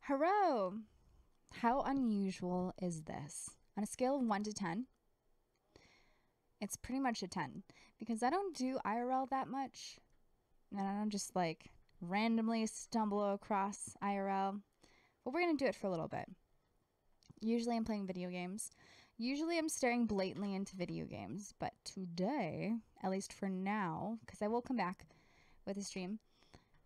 Hello! How unusual is this? On a scale of 1 to 10, it's pretty much a 10 because I don't do IRL that much. And I don't just like randomly stumble across IRL. But we're going to do it for a little bit. Usually I'm playing video games. Usually I'm staring blatantly into video games. But today, at least for now, because I will come back with a stream,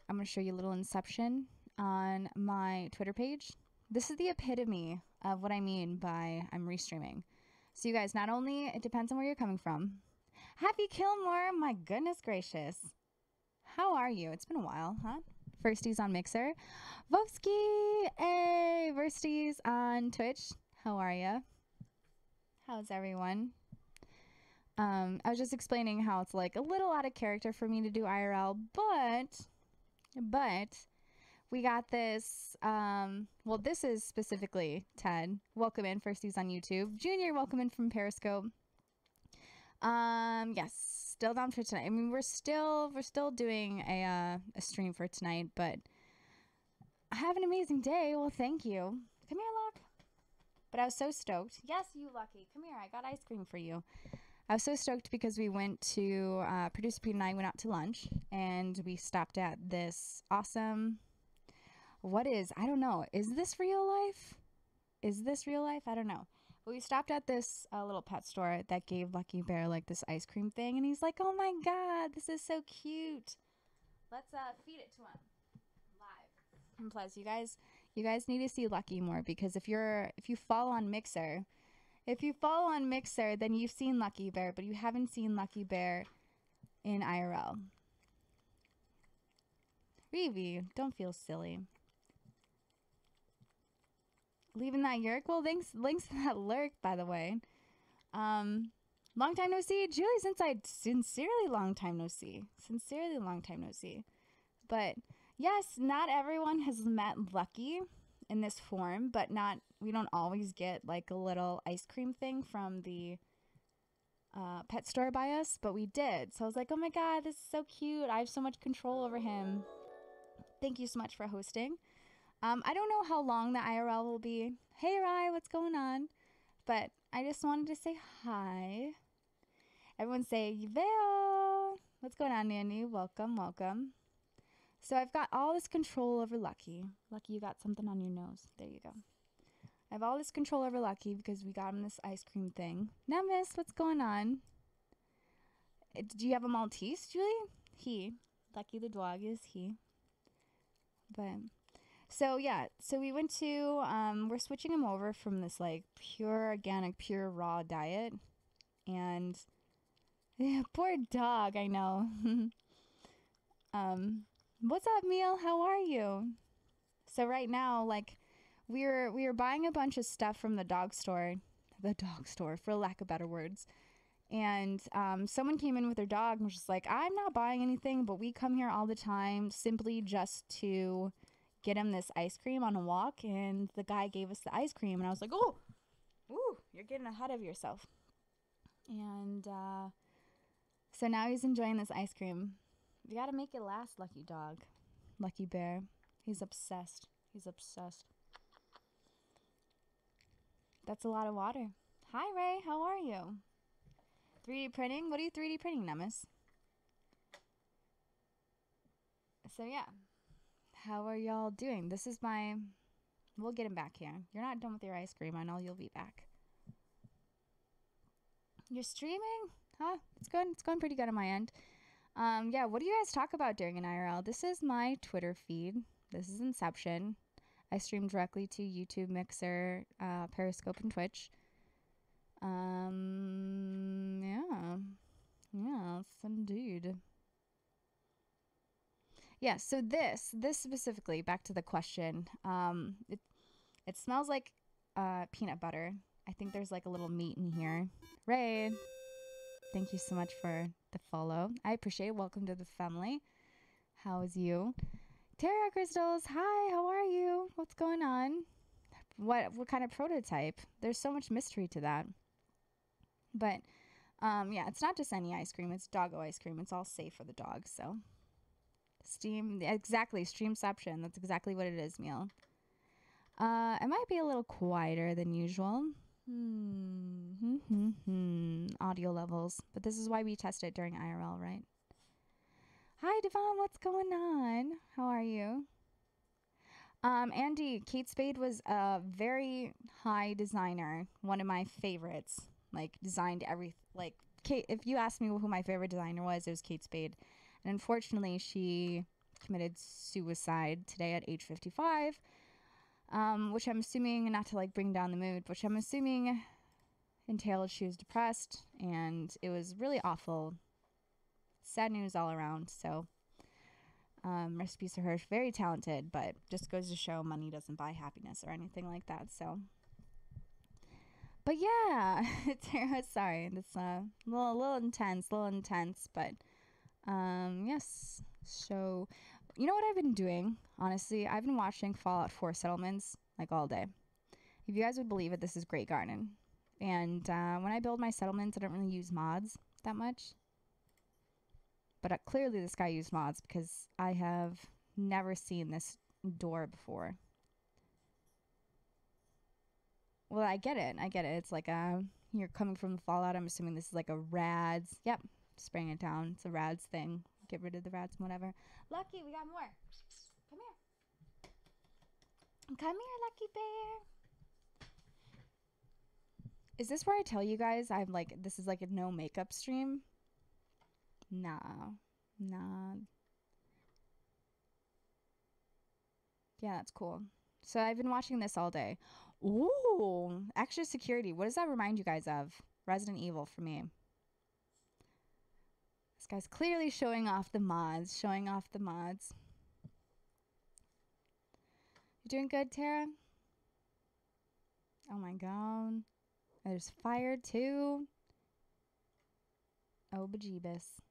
I'm going to show you a little Inception on my Twitter page. This is the epitome of what I mean by I'm restreaming. So you guys, not only, it depends on where you're coming from. Happy Kilmore, my goodness gracious. How are you? It's been a while, huh? Firsties on Mixer. Vovsky, hey, Firsties on Twitch. How are you? How's everyone? I was just explaining how it's like a little out of character for me to do IRL, but we got this. Well, this is specifically Ted. Welcome in, Firsties on YouTube. Junior, welcome in from Periscope. Yes, still down for tonight. I mean, we're still doing a stream for tonight, but have an amazing day. Well, thank you. Come here, Luck. But I was so stoked. Yes, you lucky. Come here. I got ice cream for you. I was so stoked because we went to Producer Pete and I went out to lunch and we stopped at this awesome. I don't know. Is this real life? Is this real life? I don't know. But we stopped at this little pet store that gave Lucky Bear like this ice cream thing. And he's like, oh my God, this is so cute. Let's feed it to him live. And plus, you guys need to see Lucky more because if you follow on Mixer, then you've seen Lucky Bear, but you haven't seen Lucky Bear in IRL. Reevy, don't feel silly. Leaving that yerk? Well, thanks for that lurk, by the way. Long time no see. Julie, sincerely long time no see. Sincerely long time no see. But yes, not everyone has met Lucky in this form, but we don't always get like a little ice cream thing from the pet store by us, but we did. So I was like, oh my God, this is so cute. I have so much control over him. Thank you so much for hosting. I don't know how long the IRL will be. Hey, Rai, what's going on? But I just wanted to say hi. Everyone say, Yveo. What's going on, Nanny? Welcome, welcome. So I've got all this control over Lucky. Lucky, you got something on your nose. There you go. I have all this control over Lucky because we got him this ice cream thing. Nemis, what's going on? Do you have a Maltese, Julie? Lucky the dog is he. But... So yeah, so we went to, we're switching him over from this like pure organic, pure raw diet. And yeah, poor dog, I know. What's up, Meal? How are you? So right now, like we were buying a bunch of stuff from the dog store, for lack of better words. And someone came in with their dog and was just like, I'm not buying anything, but we come here all the time simply just to get him this ice cream on a walk, and the guy gave us the ice cream, and I was like, oh, ooh, you're getting ahead of yourself. And so now he's enjoying this ice cream. You gotta make it last, Lucky Dog. Lucky Bear. He's obsessed. That's a lot of water. Hi, Ray. How are you? 3D printing? What are you 3D printing, Nemes? So, yeah. How are y'all doing? This is we'll get him back here. You're not done with your ice cream. I know you'll be back. You're streaming? Huh? It's going pretty good on my end. Yeah, what do you guys talk about during an IRL? This is my Twitter feed. This is Inception. I stream directly to YouTube, Mixer, Periscope, and Twitch. Yeah. Yes, indeed. Yeah, so this specifically, back to the question, it smells like peanut butter. I think there's like a little meat in here. Ray, thank you so much for the follow. I appreciate it. Welcome to the family. How is you? Terra Crystals, hi, how are you? What's going on? What kind of prototype? There's so much mystery to that. But, yeah, it's not just any ice cream. It's doggo ice cream. It's all safe for the dog, so... Streamception. That's exactly what it is, Meal. It might be a little quieter than usual. Audio levels. But this is why we test it during IRL, right? Hi, Devon. What's going on? How are you? Andy, Kate Spade was a very high designer. One of my favorites. Like, designed like, Kate, if you asked me who my favorite designer was, it was Kate Spade. And unfortunately, she committed suicide today at age 55. Which I'm assuming, not to like bring down the mood, which I'm assuming entailed she was depressed, and it was really awful. Sad news all around. So, recipes to her. Very talented, but just goes to show money doesn't buy happiness or anything like that. So, but yeah, sorry, it's a little intense, but yes. So, you know what I've been doing? Honestly, I've been watching Fallout 4 settlements like all day. If you guys would believe it, this is Great Garden. And when I build my settlements, I don't really use mods that much. But clearly this guy used mods because I have never seen this door before. Well, I get it. It's like you're coming from the Fallout. I'm assuming this is like a rads. Yep, spraying it down. It's a rads thing. Get rid of the rats and whatever. Lucky, we got more. Come here. Come here, Lucky Bear. Is this where I tell you guys I'm like, this is like a no makeup stream? Nah. Yeah, that's cool. So I've been watching this all day. Ooh, extra security. What does that remind you guys of? Resident Evil for me. This guy's clearly showing off the mods. You doing good, Tara? Oh my god. There's fire too. Oh bejeebus.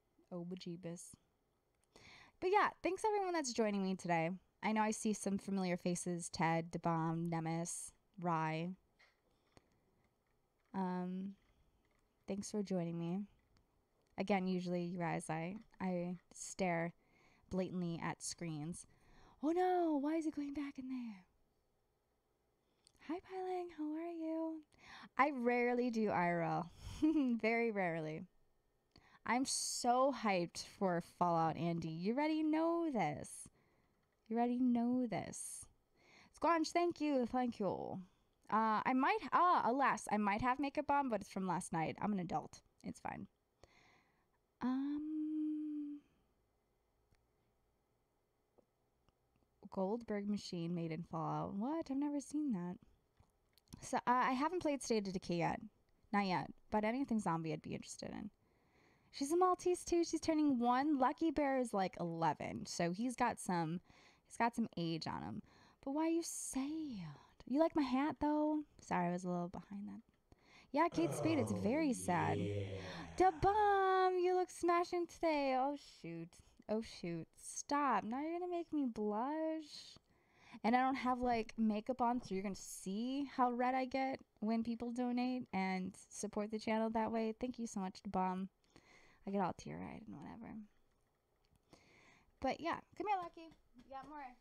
But yeah, thanks everyone that's joining me today. I know I see some familiar faces. Ted, DeBomb, Nemesis, Rye. Thanks for joining me. Again, usually, you guys, I stare blatantly at screens. Oh no, why is it going back in there? Hi, Piling, how are you? I rarely do IRL. Very rarely. I'm so hyped for Fallout, Andy. You already know this. Squanch, thank you. I might, alas, I might have makeup on, but it's from last night. I'm an adult. It's fine. Goldberg machine made in Fallout. What? I've never seen that. So, I haven't played State of Decay yet. Not yet. But anything zombie I'd be interested in. She's a Maltese too. She's turning 1. Lucky Bear is like 11. So he's got some age on him. But why are you sad? You like my hat though? Sorry, I was a little behind that. Yeah, Kate Spade, it's very sad. Yeah. Da bomb, you look smashing today. Oh shoot. Stop. Now you're gonna make me blush. And I don't have like makeup on, so you're gonna see how red I get when people donate and support the channel that way. Thank you so much, Da bomb. I get all teary-eyed and whatever. But yeah, come here, Lucky. You got more ice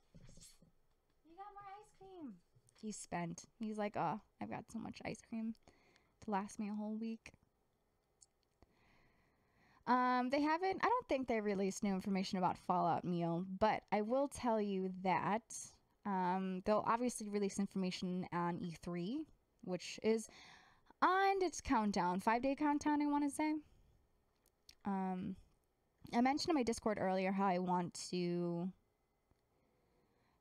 cream. He's spent. He's like, oh, I've got so much ice cream to last me a whole week. They haven't, I don't think they released new information about Fallout Meal, but I will tell you that they'll obviously release information on E3, which is on its countdown, 5-day countdown, I want to say. I mentioned in my Discord earlier how I want to...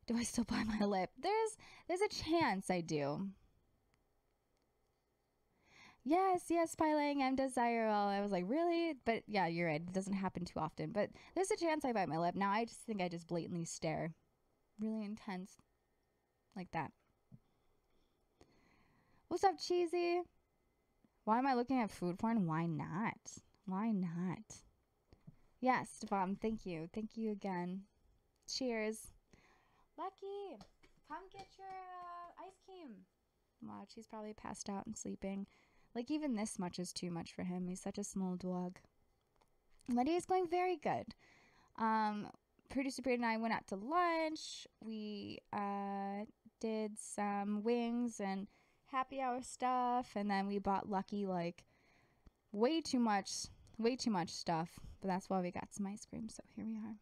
Do I still buy my lip? There's a chance I do. Yes, Piling, I'm desirable. I was like, really? But yeah, you're right. It doesn't happen too often. But there's a chance I bite my lip. Now I just think I just blatantly stare. Really intense. Like that. What's up, Cheesy? Why am I looking at food porn? Why not? Yes, Stefan, thank you. Thank you again. Cheers. Lucky, come get your ice cream. Watch, he's probably passed out and sleeping. Like, even this much is too much for him. He's such a small dog. My day is going very good. Producer Braden and I went out to lunch. We did some wings and happy hour stuff, and then we bought Lucky like way too much stuff. But that's why we got some ice cream. So here we are.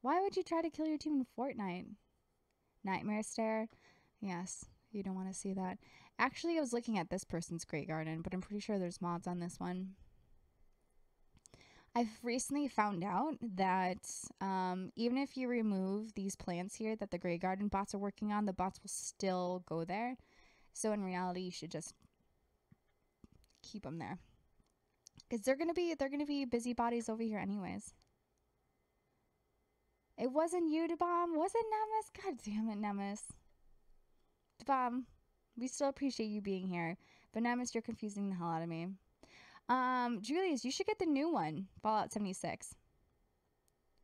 Why would you try to kill your team in Fortnite? Nightmare stare? Yes, you don't want to see that. Actually, I was looking at this person's Great Garden, but I'm pretty sure there's mods on this one. I've recently found out that even if you remove these plants here that the Great Garden bots are working on, the bots will still go there. So in reality, you should just keep them there. Because they're gonna be busybodies over here anyways. It wasn't you, DeBomb. Was it Nemes? God damn it, Nemes. DeBomb, we still appreciate you being here. But Nemes, you're confusing the hell out of me. Julius, you should get the new one, Fallout 76.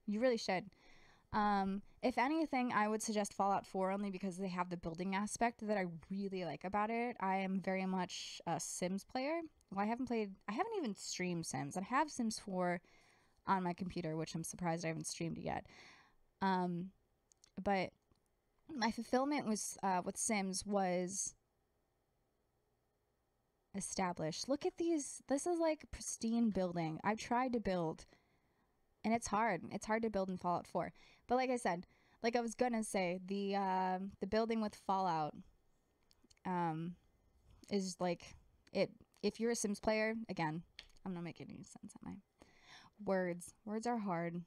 You really should. If anything, I would suggest Fallout 4 only because they have the building aspect that I really like about it. I am very much a Sims player. Well, I haven't even streamed Sims. I have Sims 4 on my computer, which I'm surprised I haven't streamed it yet. But my fulfillment was with Sims was established. Look at these. This is like a pristine building. I've tried to build, and it's hard. It's hard to build in Fallout 4. But like I said, like I was gonna say, the building with Fallout is like it. If you're a Sims player, again, I'm not making any sense, am I? Words are hard.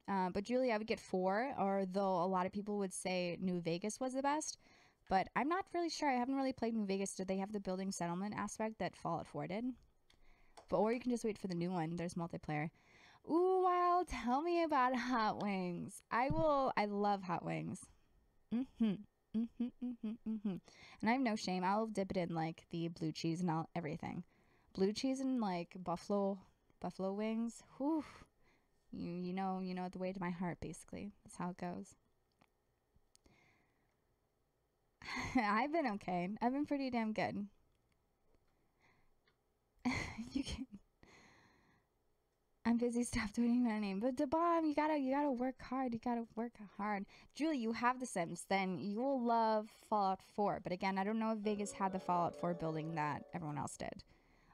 But Julie, I would get 4, although a lot of people would say New Vegas was the best. But I'm not really sure. I haven't really played New Vegas. Did they have the building settlement aspect that Fallout 4 did? Or you can just wait for the new one. There's multiplayer. Ooh, wow. Tell me about hot wings. I love hot wings. And I have no shame. I'll dip it in like the blue cheese and everything. Blue cheese and like buffalo wings. Whew. You know the way to my heart, basically. That's how it goes. I've been okay. I've been pretty damn good. I'm busy. Stop doing my name. But DeBomb, you gotta work hard. You gotta work hard. Julie, you have The Sims. Then you will love Fallout 4. But again, I don't know if Vegas had the Fallout 4 building that everyone else did.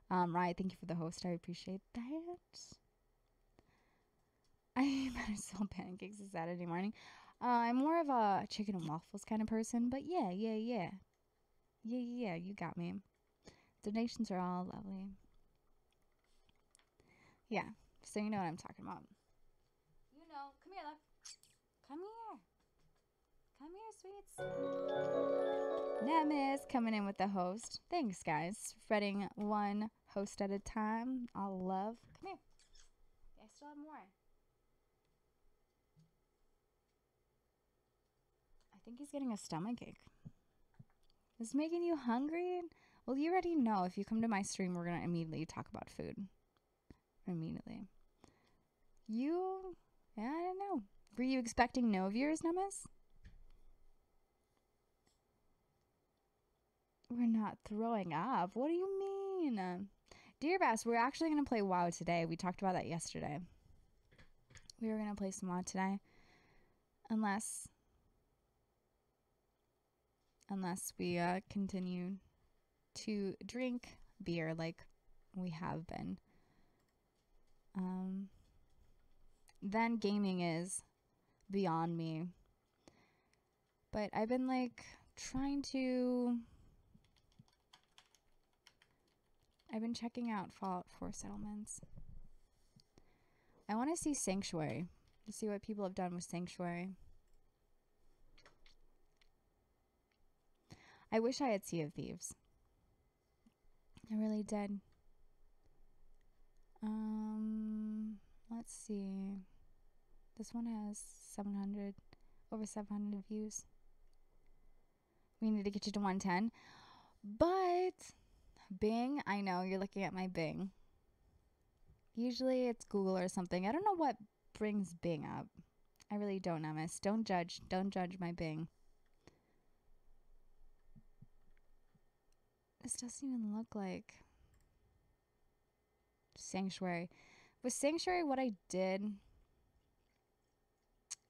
Right, thank you for the host. I appreciate that. I better sell pancakes this Saturday morning. I'm more of a chicken and waffles kind of person, but yeah, you got me. Donations are all lovely. Yeah, so you know what I'm talking about. You know, come here, love. Come here, sweets. Nemes coming in with the host. Thanks, guys. Spreading one host at a time. All love. Come here. I still have more. I think he's getting a stomachache. Is making you hungry? Well, you already know if you come to my stream, we're going to immediately talk about food. Immediately. I don't know. Were you expecting no viewers, Nemes? We're not throwing up. What do you mean? Dear Bass, we're actually going to play WoW today. We talked about that yesterday. We were going to play some WoW today. Unless we continue to drink beer like we have been. Then gaming is beyond me. But I've been like I've been checking out Fallout 4 settlements. I want to see Sanctuary. To see what people have done with Sanctuary. I wish I had Sea of Thieves. I really did. Let's see. This one has over 700 views. We need to get you to 110. But Bing, I know you're looking at my Bing. Usually it's Google or something. I don't know what brings Bing up. I really don't know, miss. Don't judge my Bing. This doesn't even look like Sanctuary. With Sanctuary, what I did,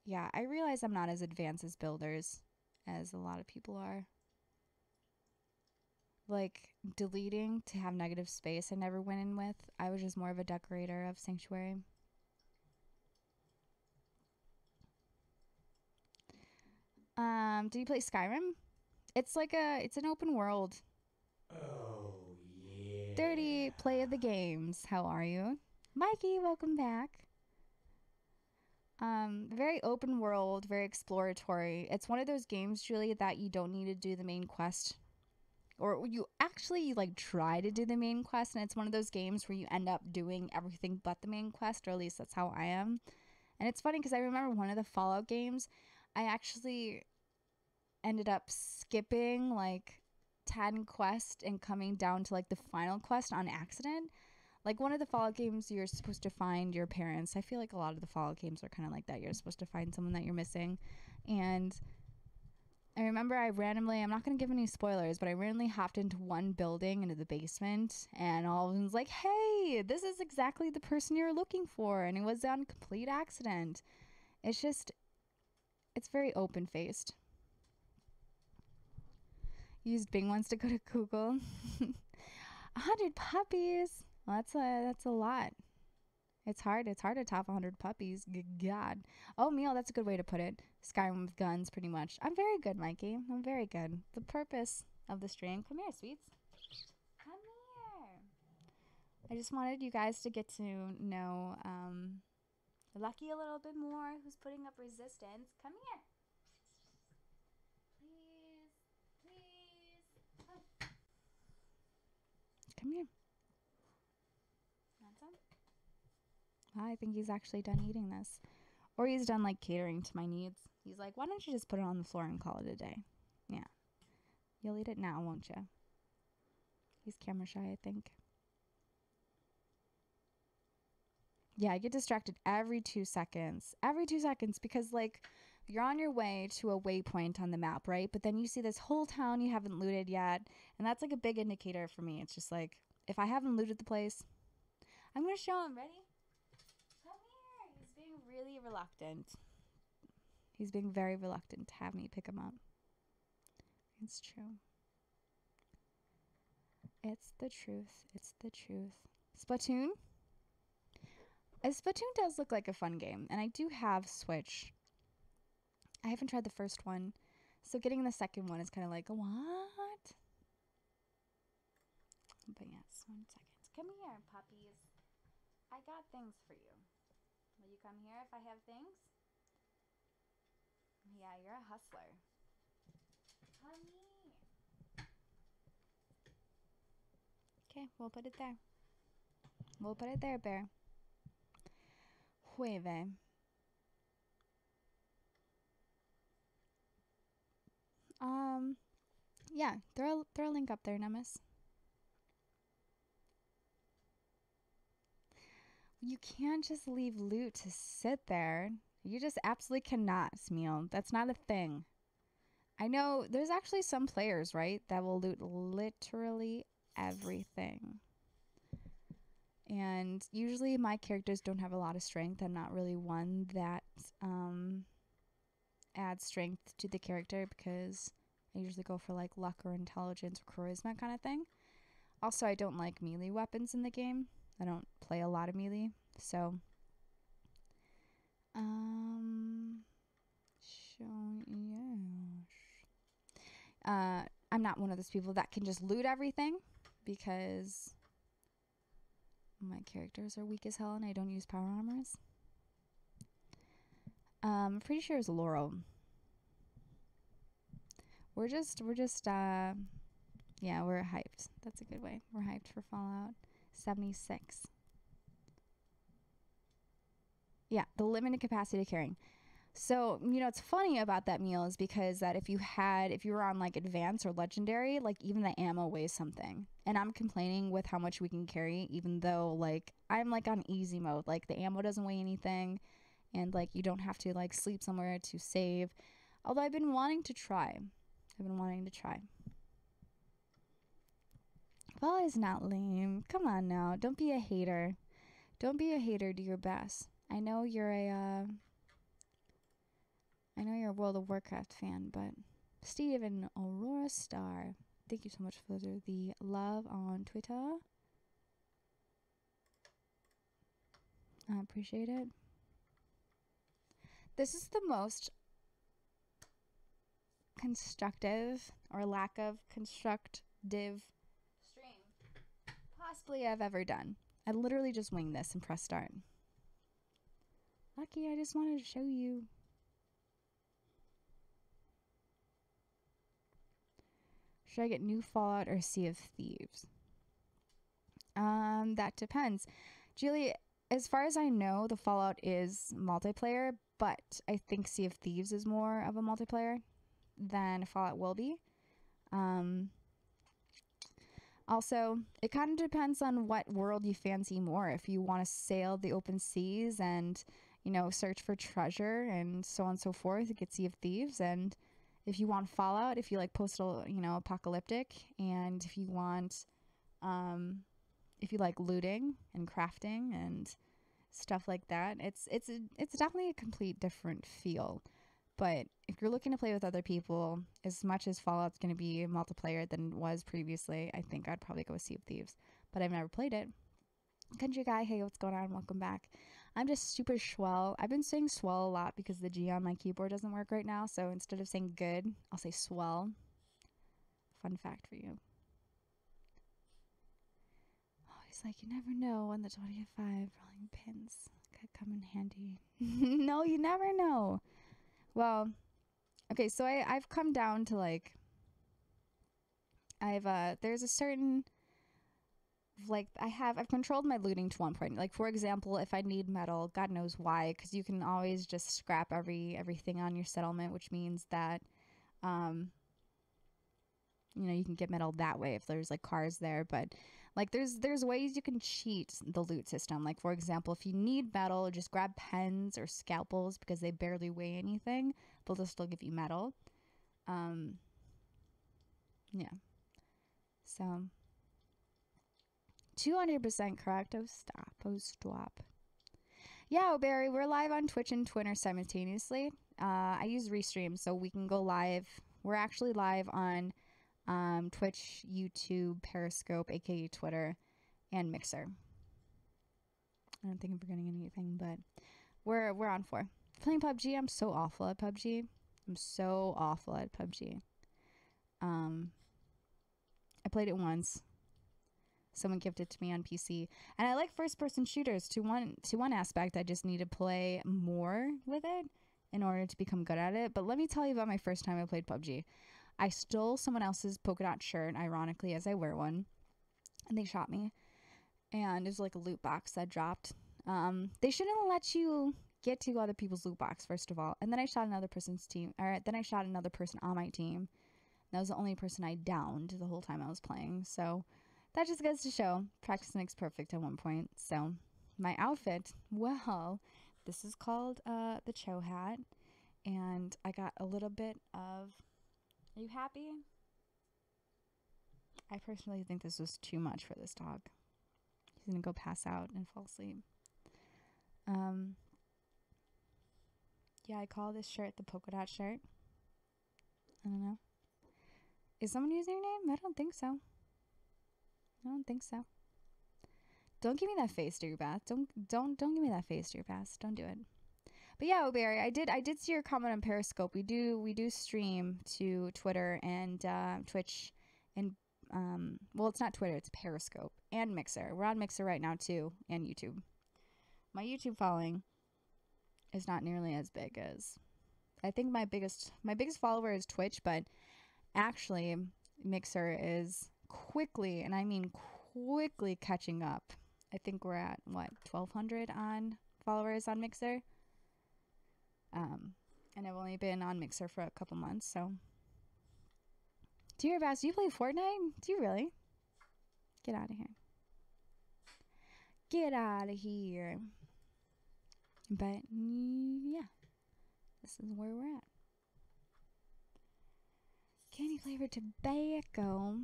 Yeah, I realize I'm not as advanced as builders as a lot of people are. Like, deleting to have negative space I never went in with. I was just more of a decorator of Sanctuary. Do you play Skyrim? It's an open world. Oh, yeah. 30 play of the games. How are you? Mikey, welcome back. Very open world, very exploratory. It's one of those games, Julie, that you don't need to do the main quest. Or you actually like try to do the main quest, and it's one of those games where you end up doing everything but the main quest, or at least that's how I am. And it's funny because I remember one of the Fallout games, I actually ended up skipping like 10 quests and coming down to like the final quest on accident. Like one of the Fallout games, you're supposed to find your parents. I feel like a lot of the Fallout games are kind of like that. You're supposed to find someone that you're missing. And I remember I'm not going to give any spoilers, but I randomly hopped into one building, into the basement, and all of them was like, hey, this is exactly the person you're looking for. And it was on complete accident. It's just, it's very open faced. Used Bing wants to go to Google. 100 puppies. Well, that's a lot. It's hard. It's hard to top 100 puppies. God. Oh, Meal, that's a good way to put it. Skyrim with guns, pretty much. I'm very good, Mikey. I'm very good. The purpose of the stream. Come here, sweets. Come here. I just wanted you guys to get to know Lucky a little bit more, who's putting up resistance. Come here. Please. Please. Come here. Want some? I think he's actually done eating this. Or he's done like catering to my needs. He's like, why don't you just put it on the floor and call it a day? Yeah. You'll eat it now, won't you? He's camera shy, I think. Yeah, I get distracted every 2 seconds. Every 2 seconds because like you're on your way to a waypoint on the map, right? But then you see this whole town you haven't looted yet. And that's like a big indicator for me. It's just like, if I haven't looted the place, I'm going to show him. Ready? Come here. He's being really reluctant. He's being very reluctant to have me pick him up. It's true. It's the truth. It's the truth. Splatoon? Splatoon does look like a fun game, and I do have Switch. I haven't tried the first one, so getting the second one is kind of like, what? But yes, 1 second. Come here, puppies. I got things for you. Will you come here if I have things? Yeah, you're a hustler. Come here. Okay, we'll put it there. We'll put it there, bear. Jueve. Yeah, throw a link up there, Nemes. You can't just leave loot to sit there. You just absolutely cannot, Smeal. That's not a thing. I know there's actually some players, right, that will loot literally everything. And usually my characters don't have a lot of strength. I'm not really one that adds strength to the character because I usually go for like luck or intelligence or charisma kind of thing. Also, I don't like melee weapons in the game. I don't play a lot of melee. So, I'm not one of those people that can just loot everything because my characters are weak as hell and I don't use power armors. I'm pretty sure it's Laurel. We're just yeah, we're hyped. That's a good way. We're hyped for Fallout 76. Yeah, the limited capacity carrying. So, it's funny about that meal is because that if you were on like advanced or legendary, like even the ammo weighs something. And I'm complaining with how much we can carry, even though like I'm like on easy mode. Like the ammo doesn't weigh anything and like you don't have to like sleep somewhere to save. Although I've been wanting to try. Well, it's not lame. Come on now. Don't be a hater. Don't be a hater. Do your best. I know you're a I know you're a World of Warcraft fan, but Steve and Aurora Star, thank you so much for the love on Twitter. I appreciate it. This is the most constructive or lack of constructive stream possibly I've ever done. I literally just winged this and pressed start. Lucky, I just wanted to show you. Should I get new Fallout or Sea of Thieves? That depends. Julie, as far as I know, the Fallout is multiplayer, but I think Sea of Thieves is more of a multiplayer than Fallout will be. Also, it kind of depends on what world you fancy more. If you want to sail the open seas and, you know, search for treasure and so on and so forth, you get Sea of Thieves. And if you want Fallout, if you like postal, you know, apocalyptic, and if you want, if you like looting and crafting and stuff like that, it's definitely a complete different feel. But if you're looking to play with other people, as much as Fallout's going to be multiplayer than it was previously, I think I'd probably go with Sea of Thieves. But I've never played it. Country Guy, hey, what's going on? Welcome back. I'm just super swell. I've been saying swell a lot because the G on my keyboard doesn't work right now. So instead of saying good, I'll say swell. Fun fact for you. Oh, he's like, you never know when the 25 rolling pins could come in handy. No, you never know. Well, okay, so I've come down to like, there's a certain, like, I've controlled my looting to one point. Like, for example, if I need metal, God knows why, because you can always just scrap everything on your settlement, which means that, you know, you can get metal that way if there's like cars there. But like, there's ways you can cheat the loot system. Like, for example, if you need metal, just grab pens or scalpels because they barely weigh anything, but they'll still give you metal. Yeah. So 200% correct. Oh, stop. Yeah, Barry, we're live on Twitch and Twitter simultaneously. I use Restream, so we can go live. We're actually live on Twitch, YouTube, Periscope, aka Twitter, and Mixer. I don't think I'm forgetting anything, but we're on 4. Playing PUBG, I'm so awful at PUBG. I played it once. Someone gifted it to me on PC, and I like first-person shooters. To one aspect, I just need to play more with it in order to become good at it. But let me tell you about my first time I played PUBG. I stole someone else's polka dot shirt, ironically, as I wear one, and they shot me. And it was like a loot box that dropped. They shouldn't let you get to other people's loot box, first of all. And then I shot another person's team, or then I shot another person on my team. That was the only person I downed the whole time I was playing. So that just goes to show practice makes perfect at one point. So my outfit, well, this is called the Cho hat, and I got a little bit of. Are you happy? I personally think this was too much for this dog. He's gonna go pass out and fall asleep. Yeah, I call this shirt the polka dot shirt. I don't know. Is someone using your name? I don't think so. Don't give me that face, dear Bath. Don't give me that face, dear Bath. Don't do it. But yeah, O'Barry, I did see your comment on Periscope. We do stream to Twitter and Twitch and well, it's not Twitter, it's Periscope and Mixer. We're on Mixer right now too, and YouTube. My YouTube following is not nearly as big as I think my biggest follower is Twitch, but actually Mixer is quickly, and I mean quickly, catching up. I think we're at what, 1,200 on followers on Mixer. And I've only been on Mixer for a couple months, so. Dear Bass, do you play Fortnite? Do you really? Get out of here. Get out of here. But, yeah. This is where we're at. Candy flavored tobacco.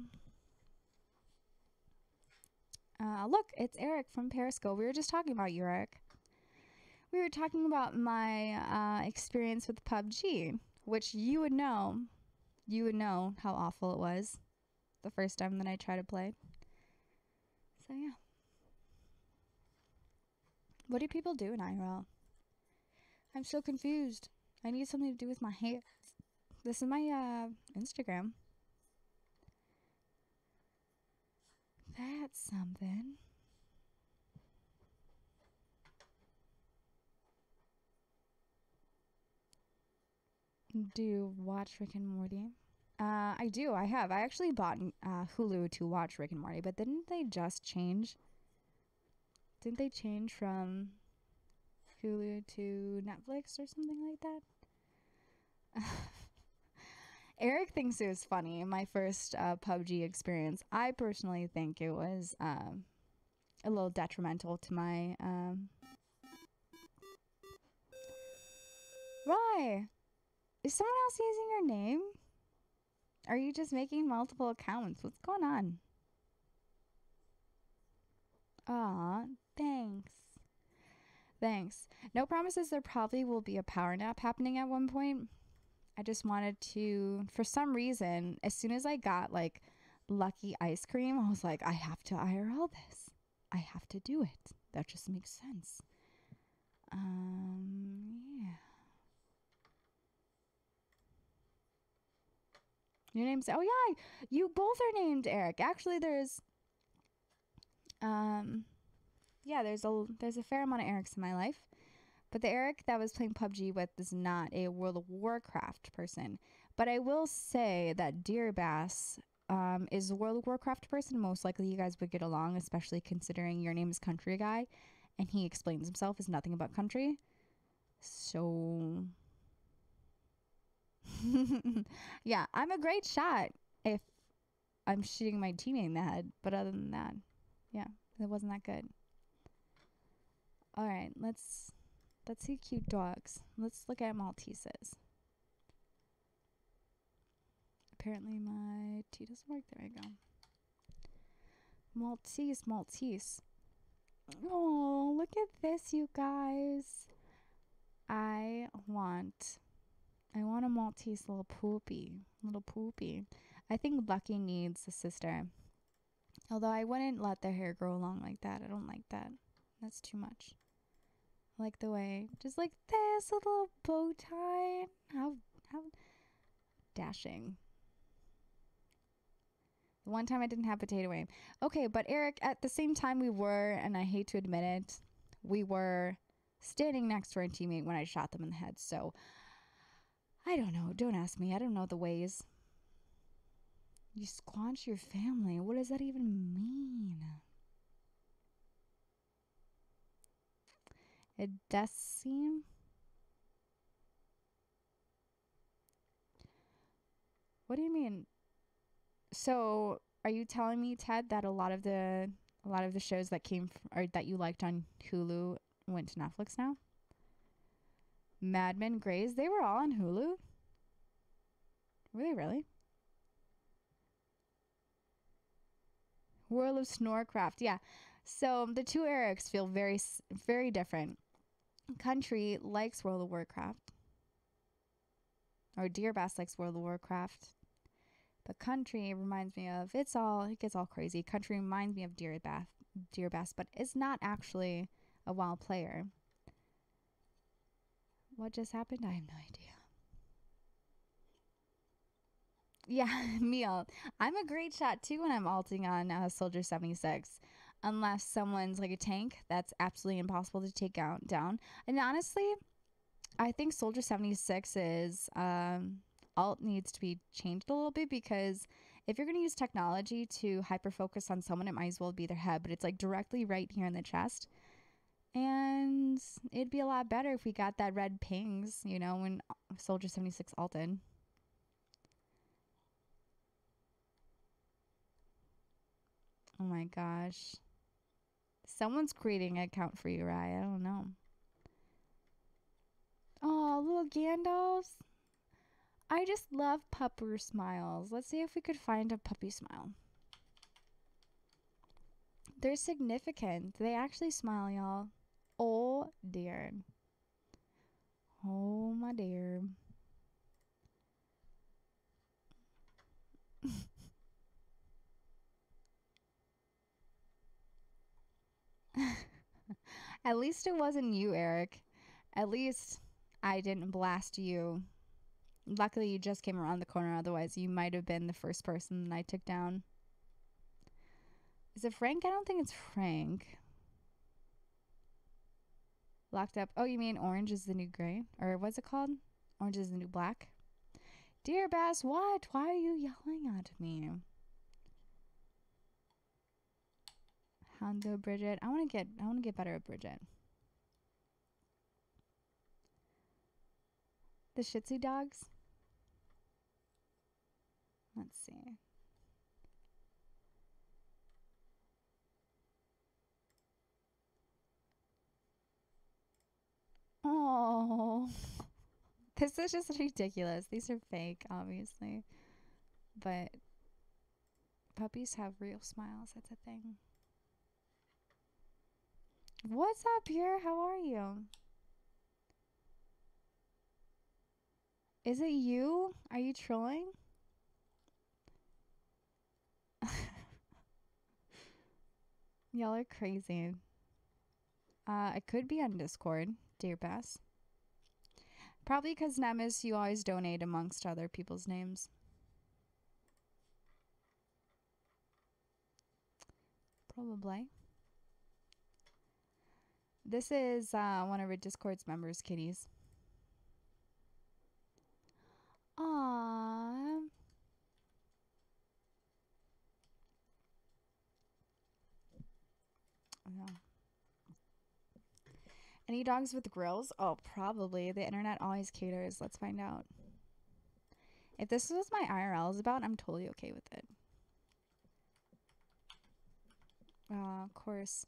Look, it's Eric from Periscope. We were just talking about you, Eric. we were talking about my experience with PUBG, which you would know. You would know how awful it was the first time that I tried to play. So yeah. What do people do in IRL? I'm so confused. I need something to do with my hair. This is my Instagram. That's something. Do you watch Rick and Morty? I do. I have. I actually bought Hulu to watch Rick and Morty, but didn't they just change? Didn't they change from Hulu to Netflix or something like that? Eric thinks it was funny. My first PUBG experience. I personally think it was a little detrimental to my. Why? Is someone else using your name? Are you just making multiple accounts? What's going on? Aw, thanks. Thanks. No promises there probably will be a power nap happening at one point. I just wanted to, for some reason, as soon as I got like Lucky ice cream, I was like, I have to IRL this. I have to do it. That just makes sense. Yeah. Your name's, oh yeah, you both are named Eric. Actually, there's yeah, there's a fair amount of Erics in my life. But the Eric that was playing PUBG with is not a World of Warcraft person. But I will say that Deer Bass is a World of Warcraft person. Most likely you guys would get along, especially considering your name is Country Guy and he explains himself as nothing about country. So yeah, I'm a great shot if I'm shooting my teammate in the head. But other than that, yeah, it wasn't that good. Alright, let's see cute dogs. Let's look at Malteses. Apparently my T doesn't work. There we go. Maltese. Oh, look at this, you guys. I want a Maltese little poopy. I think Lucky needs a sister. Although I wouldn't let their hair grow long like that. I don't like that. That's too much. I like the way, just like this, a little bow tie. How dashing. The one time I didn't have potato aim. Okay, but Eric, at the same time we were, and I hate to admit it, we were standing next to our teammate when I shot them in the head. So, I don't know. Don't ask me. I don't know the ways. You squanch your family. What does that even mean? It does seem. What do you mean? So, are you telling me, Ted, that a lot of the shows that came or that you liked on Hulu went to Netflix now? Mad Men, Grey's, they were all on Hulu? Were they really? World of Snorecraft, yeah. So the two Erics feel very, very different. Country likes World of Warcraft. Or Deer Bass likes World of Warcraft. But Country reminds me of, it gets all crazy. Country reminds me of Deer Bass, but it's not actually a WoW player. What just happened? I have no idea. Yeah, meal. I'm a great shot too when I'm alting on Soldier 76. Unless someone's like a tank, that's absolutely impossible to take down. And honestly, I think Soldier 76's alt needs to be changed a little bit, because if you're going to use technology to hyper focus on someone, it might as well be their head, but it's like directly right here in the chest. And it'd be a lot better if we got that red pings, you know, when Soldier 76 alted. Oh my gosh. Someone's creating an account for you, right? I don't know. Oh, little Gandalfs. I just love pupper smiles. Let's see if we could find a puppy smile. They're significant. They actually smile, y'all. Oh, dear. Oh my dear. At least it wasn't you, Eric. At least I didn't blast you. Luckily, you just came around the corner. Otherwise, you might have been the first person I took down. Is it Frank? I don't think it's Frank. Locked up. Oh, you mean orange is the new gray? Or what's it called? Orange is the new black? Dear Bass, what? Why are you yelling at me? Hondo Bridget. I want to get better at Bridget. The Shih Tzu dogs? Let's see. Oh. This is just ridiculous. These are fake, obviously. But puppies have real smiles. That's a thing. What's up here? How are you? Is it you? Are you trolling? Y'all are crazy. I could be on Discord, dear Bass. Probably because Nemes, you always donate amongst other people's names. Probably. This is one of our Discord's members, kitties. Aww. Yeah. Any dogs with grills? Oh, probably. The internet always caters. Let's find out. If this was my IRLs about, I'm totally okay with it. Of course.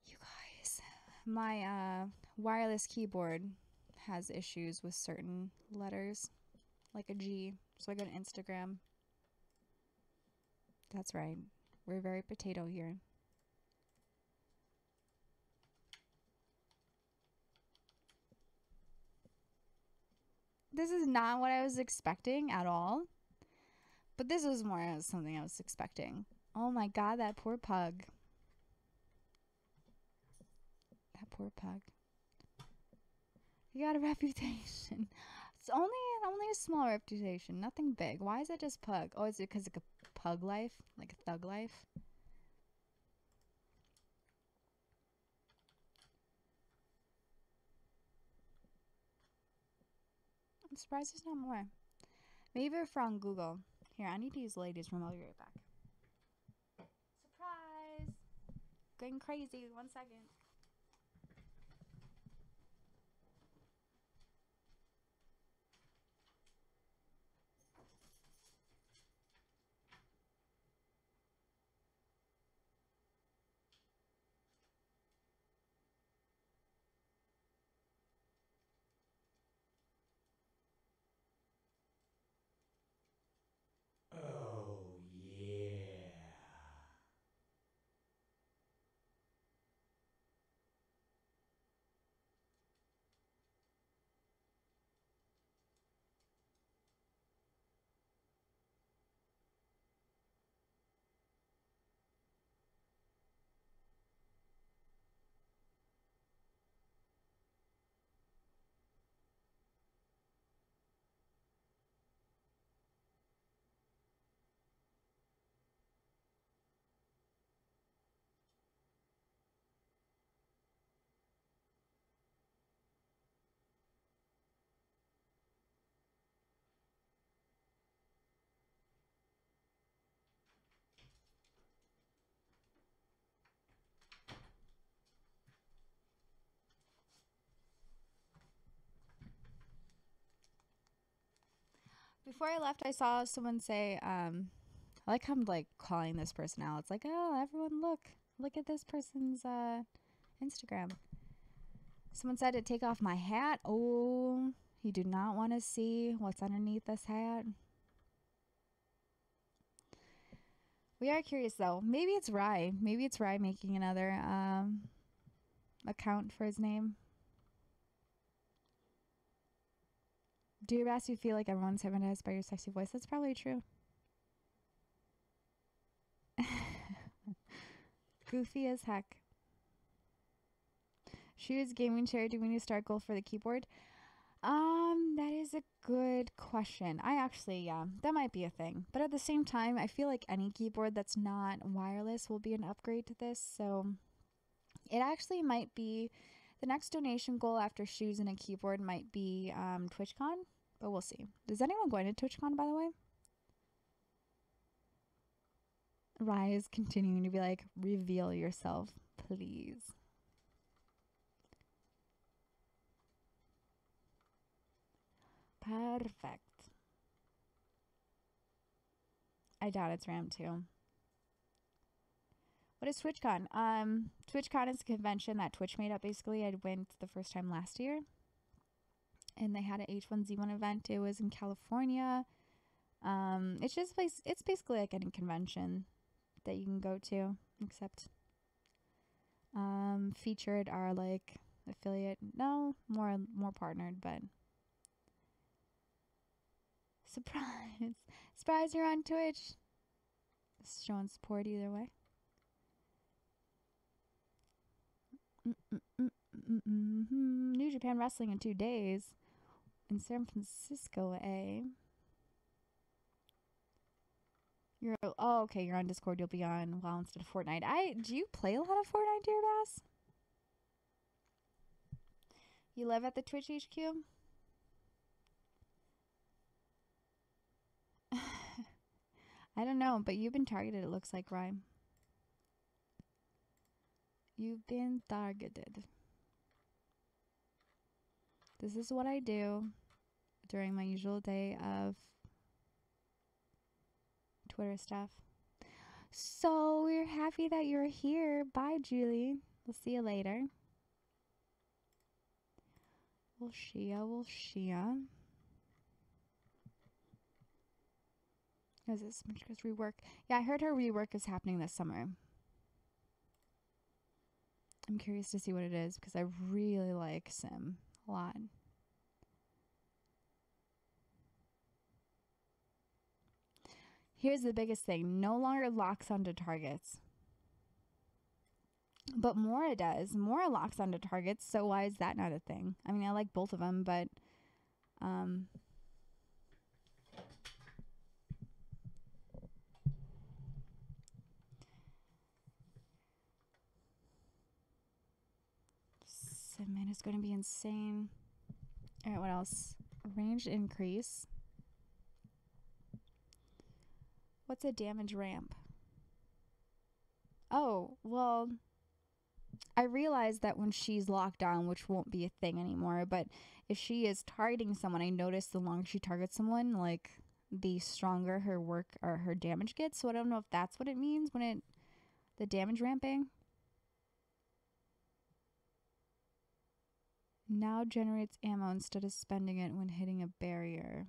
You guys. My wireless keyboard has issues with certain letters. Like a G. So I go to Instagram. That's right. We're very potato here. This is not what I was expecting at all. But this was more something I was expecting. Oh my god, that poor pug. That poor pug. He got a reputation. It's only a small reputation. Nothing big. Why is it just pug? Oh, is it because of a pug life? Like a thug life? I'm surprised there's not more. Maybe if we're on Google. Here, I need to use ladies' room. I'll be right back. Surprise! Going crazy. 1 second. Oh, yeah. Before I left, I saw someone say, I like how I'm like calling this person out. It's like, oh, everyone look at this person's Instagram. Someone said to take off my hat. Oh, you do not want to see what's underneath this hat. We are curious though. Maybe it's Rye. Maybe it's Rye making another account for his name. Dear Bass, you feel like everyone's hypnotized by your sexy voice. That's probably true. Goofy as heck. Shoes, gaming chair. Do we need to start goal for the keyboard? That is a good question. I actually, yeah, that might be a thing. But at the same time, I feel like any keyboard that's not wireless will be an upgrade to this. So it actually might be the next donation goal after shoes and a keyboard might be TwitchCon, but we'll see. Is anyone going to TwitchCon, by the way? Rye is continuing to be like, reveal yourself, please. Perfect. I doubt it's RAM too. What is TwitchCon? TwitchCon is a convention that Twitch made up. Basically, I went the first time last year, and they had an H1Z1 event. It was in California. It's basically like any convention that you can go to, except featured are like affiliate. No, more partnered, but surprise, surprise! You're on Twitch. It's showing support either way. New Japan Wrestling in 2 days in San Francisco, eh? Okay, you're on Discord. You'll be on WoW instead of Fortnite. Do you play a lot of Fortnite, Dear Bass? You live at the Twitch HQ? I don't know, but you've been targeted, it looks like, Rhyme. You've been targeted. This is what I do during my usual day of Twitter stuff. So we're happy that you're here. Bye, Julie. We'll see you later. We'll see ya. Is this Michika's rework? Yeah, I heard her rework is happening this summer. I'm curious to see what it is because I really like Sim a lot. Here's the biggest thing. No longer locks onto targets. But Mora does. Mora locks onto targets, so why is that not a thing? I mean, I like both of them, but Sim is going to be insane. All right, what else? Range increase. What's a damage ramp? Oh, well, I realized that when she's locked on, which won't be a thing anymore, but if she is targeting someone, I notice the longer she targets someone, like, the stronger her work or her damage gets. So I don't know if that's what it means when the damage ramping. Now generates ammo instead of spending it when hitting a barrier.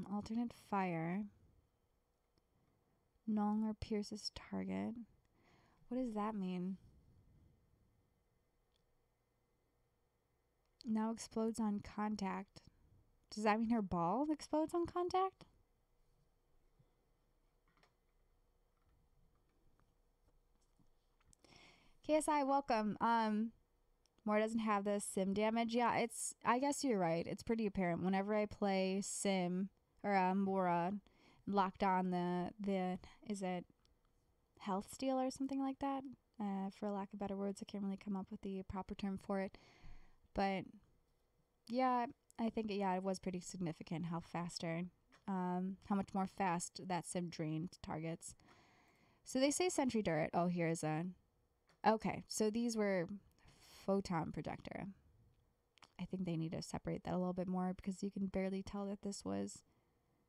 Alternate fire. No longer pierces target. What does that mean? Now explodes on contact. Does that mean her ball explodes on contact? KSI, welcome. More doesn't have the sim damage. Yeah, I guess you're right. It's pretty apparent. Whenever I play sim or Mora locked on the is it health steal or something like that? For lack of better words, I can't really come up with the proper term for it. But yeah, I think it was pretty significant how how much more fast that sim drained targets. So they say sentry turret. Oh, here's okay, so these were photon projector. I think they need to separate that a little bit more because you can barely tell that this was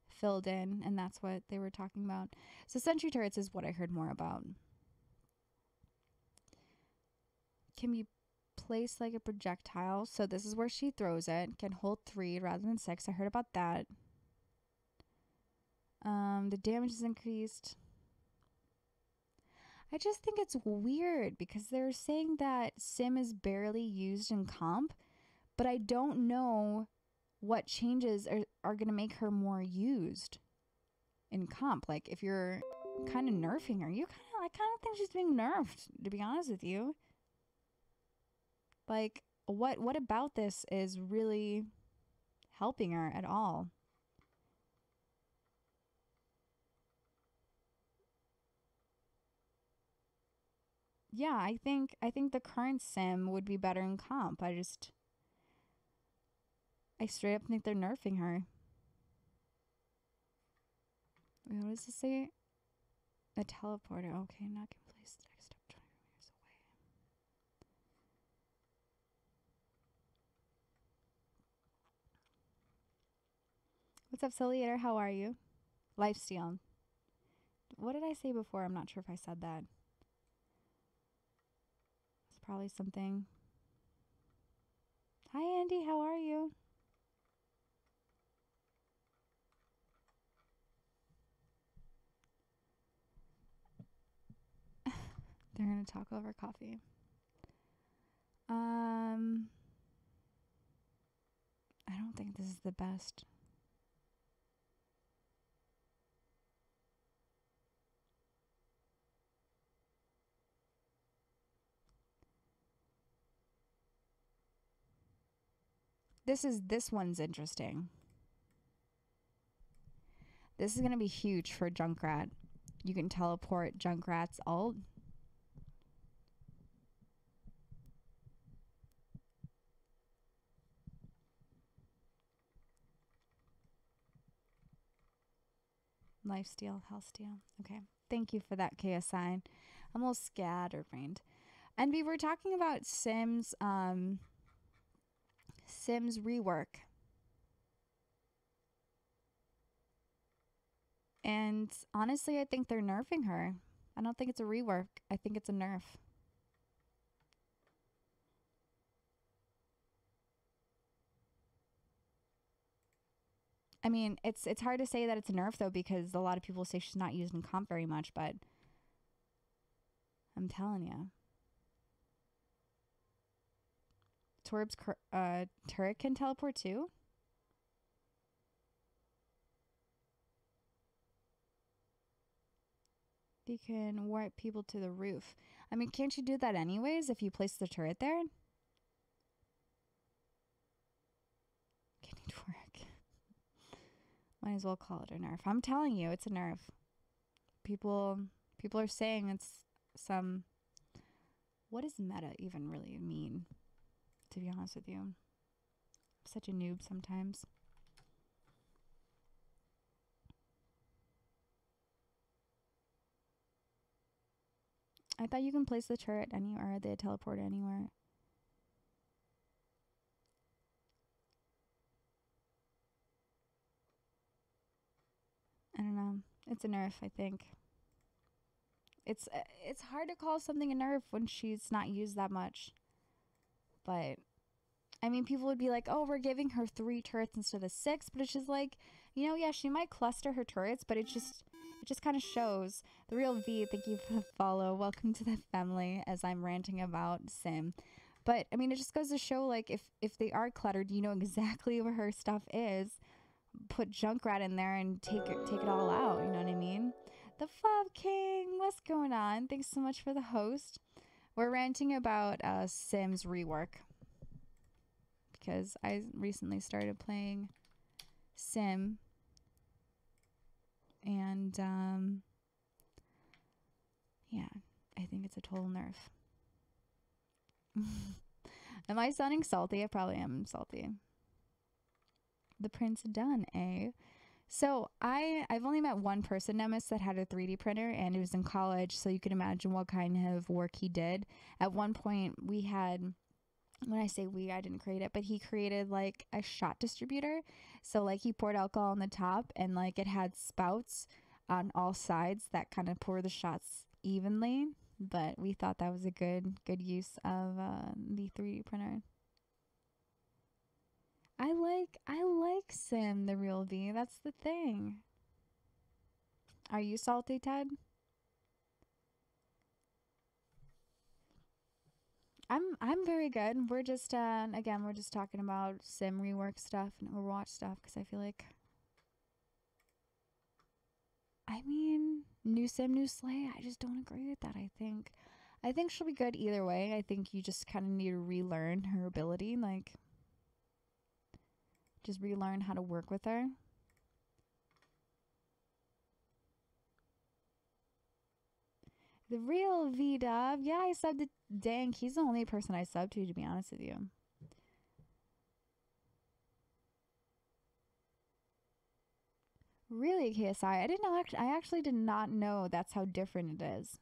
filled in, and that's what they were talking about. So sentry turrets is what I heard more about. Can be placed like a projectile. So this is where she throws it. Can hold 3 rather than 6. I heard about that. The damage is increased. I just think it's weird because they're saying that sim is barely used in comp, but I don't know what changes are going to make her more used in comp. Like, if you're kind of nerfing her, I kind of think she's being nerfed, to be honest with you. Like, what about this is really helping her at all? Yeah, I think the current sim would be better in comp. I straight up think they're nerfing her. Wait, what does it say? A teleporter. Okay, not can place next up 20 meters away. What's up, Ciliator? How are you? Lifesteal. What did I say before? I'm not sure if I said that. It's probably something. Hi, Andy. How are you? They're gonna talk over coffee. I don't think this is the best. This one's interesting. This is gonna be huge for Junkrat. You can teleport Junkrat's ult. Lifesteal, healthsteal. Okay. Thank you for that, KSI. I'm a little scatterbrained. And we were talking about Sims rework. And honestly, I think they're nerfing her. I don't think it's a rework. I think it's a nerf. I mean, it's hard to say that it's a nerf, though, because a lot of people say she's not used in comp very much, but I'm telling you. Torb's turret can teleport too? You can warp people to the roof. I mean, can't you do that anyways if you place the turret there? Can you work? Might as well call it a nerf. I'm telling you, it's a nerf. People are saying it's some... What does meta even really mean? To be honest with you. I'm such a noob sometimes. I thought you can place the turret anywhere, the teleporter anywhere. I don't know. It's a nerf, I think. It's hard to call something a nerf when she's not used that much. But I mean, people would be like, "Oh, we're giving her 3 turrets instead of 6," but it's just like, you know, yeah, she might cluster her turrets, but it just kind of shows. The Real V, thank you for the follow. Welcome to the family as I'm ranting about Sim. But I mean, it just goes to show, like, if they are cluttered, you know exactly where her stuff is. Put Junkrat in there and take it all out. You know what I mean? The Fluff King, what's going on? Thanks so much for the host. We're ranting about Sims rework because I recently started playing Sim, and yeah, I think it's a total nerf. Am I sounding salty? I probably am salty. The Prince done, eh? So I've only met one person, Nemesis, that had a 3D printer, and it was in college, so you can imagine what kind of work he did. At one point, we had, when I say we, I didn't create it, but he created like a shot distributor. So like he poured alcohol on the top, and like it had spouts on all sides that kind of pour the shots evenly. But we thought that was a good use of the 3D printer. I like Sim, the Real V. That's the thing. Are you salty, Ted? I'm very good. We're just again, we're just talking about sim rework stuff and Overwatch stuff because I feel like, I mean, new sim, new slay. I just don't agree with that. I think she'll be good either way. I think you just kind of need to relearn her ability, like just relearn how to work with her. The real V Dub. Yeah, I subbed to Dank. He's the only person I subbed to be honest with you. Really, KSI? I didn't know. I actually did not know that's how different it is.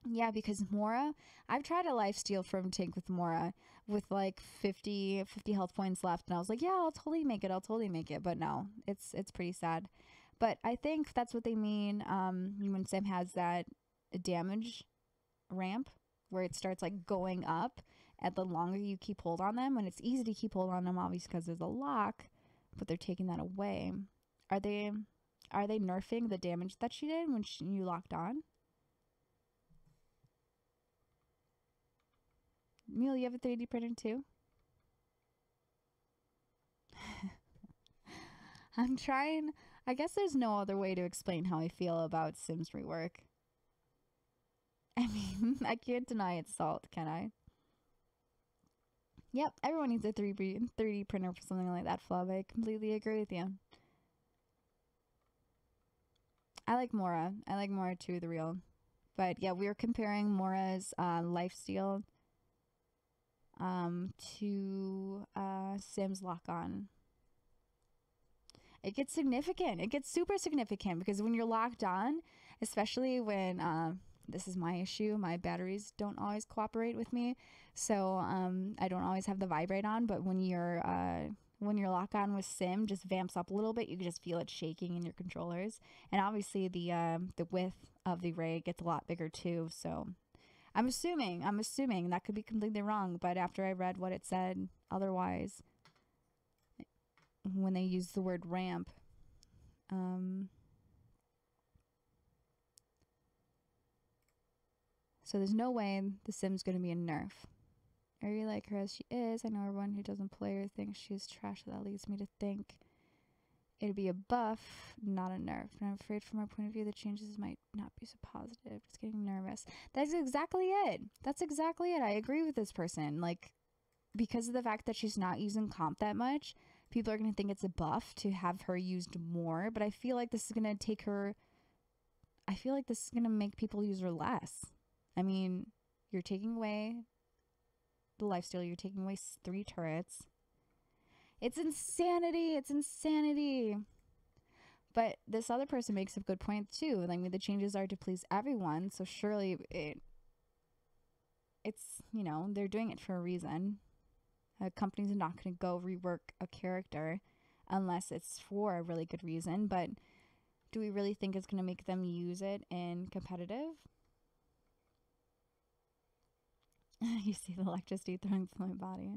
Yeah, because Mora, I've tried a lifesteal from tank with Mora with like 50 health points left, and I was like, yeah, I'll totally make it. I'll totally make it. But no, it's pretty sad. But I think that's what they mean when Sim has that damage ramp where it starts like going up, and the longer you keep hold on them, and it's easy to keep hold on them, obviously because there's a lock, but they're taking that away. Are they nerfing the damage that she did when you locked on? Mule, you have a 3D printer too? I'm trying. I guess there's no other way to explain how I feel about Sims rework. I mean, I can't deny it's salt, can I? Yep, everyone needs a 3D printer for something like that, Flav. I completely agree with you. I like Mora. I like Mora too, the real. But yeah, we were comparing Mora's lifesteal to Sim's lock on. It gets significant. It gets super significant because when you're locked on, especially when this is my issue, my batteries don't always cooperate with me, so I don't always have the vibrate on. But when you're locked on with Sim, just vamps up a little bit. You can just feel it shaking in your controllers, and obviously the width of the ray gets a lot bigger too. So I'm assuming that could be completely wrong, but after I read what it said otherwise, when they use the word ramp, so there's no way the Sim's going to be a nerf. I really like her as she is. I know everyone who doesn't play her thinks she's trash, so that leads me to think it'd be a buff, not a nerf. And I'm afraid from my point of view the changes might not be so positive. Just getting nervous. That's exactly it. That's exactly it. I agree with this person. Like, because of the fact that she's not using comp that much, people are going to think it's a buff to have her used more. But I feel like this is going to take her... I feel like this is going to make people use her less. I mean, you're taking away the lifesteal. You're taking away 3 turrets. It's insanity. It's insanity. But this other person makes a good point too. I mean, the changes are to please everyone, so surely it's, you know, they're doing it for a reason. Companies are not going to go rework a character unless it's for a really good reason. But do we really think it's going to make them use it in competitive? You see the electricity throwing through my body.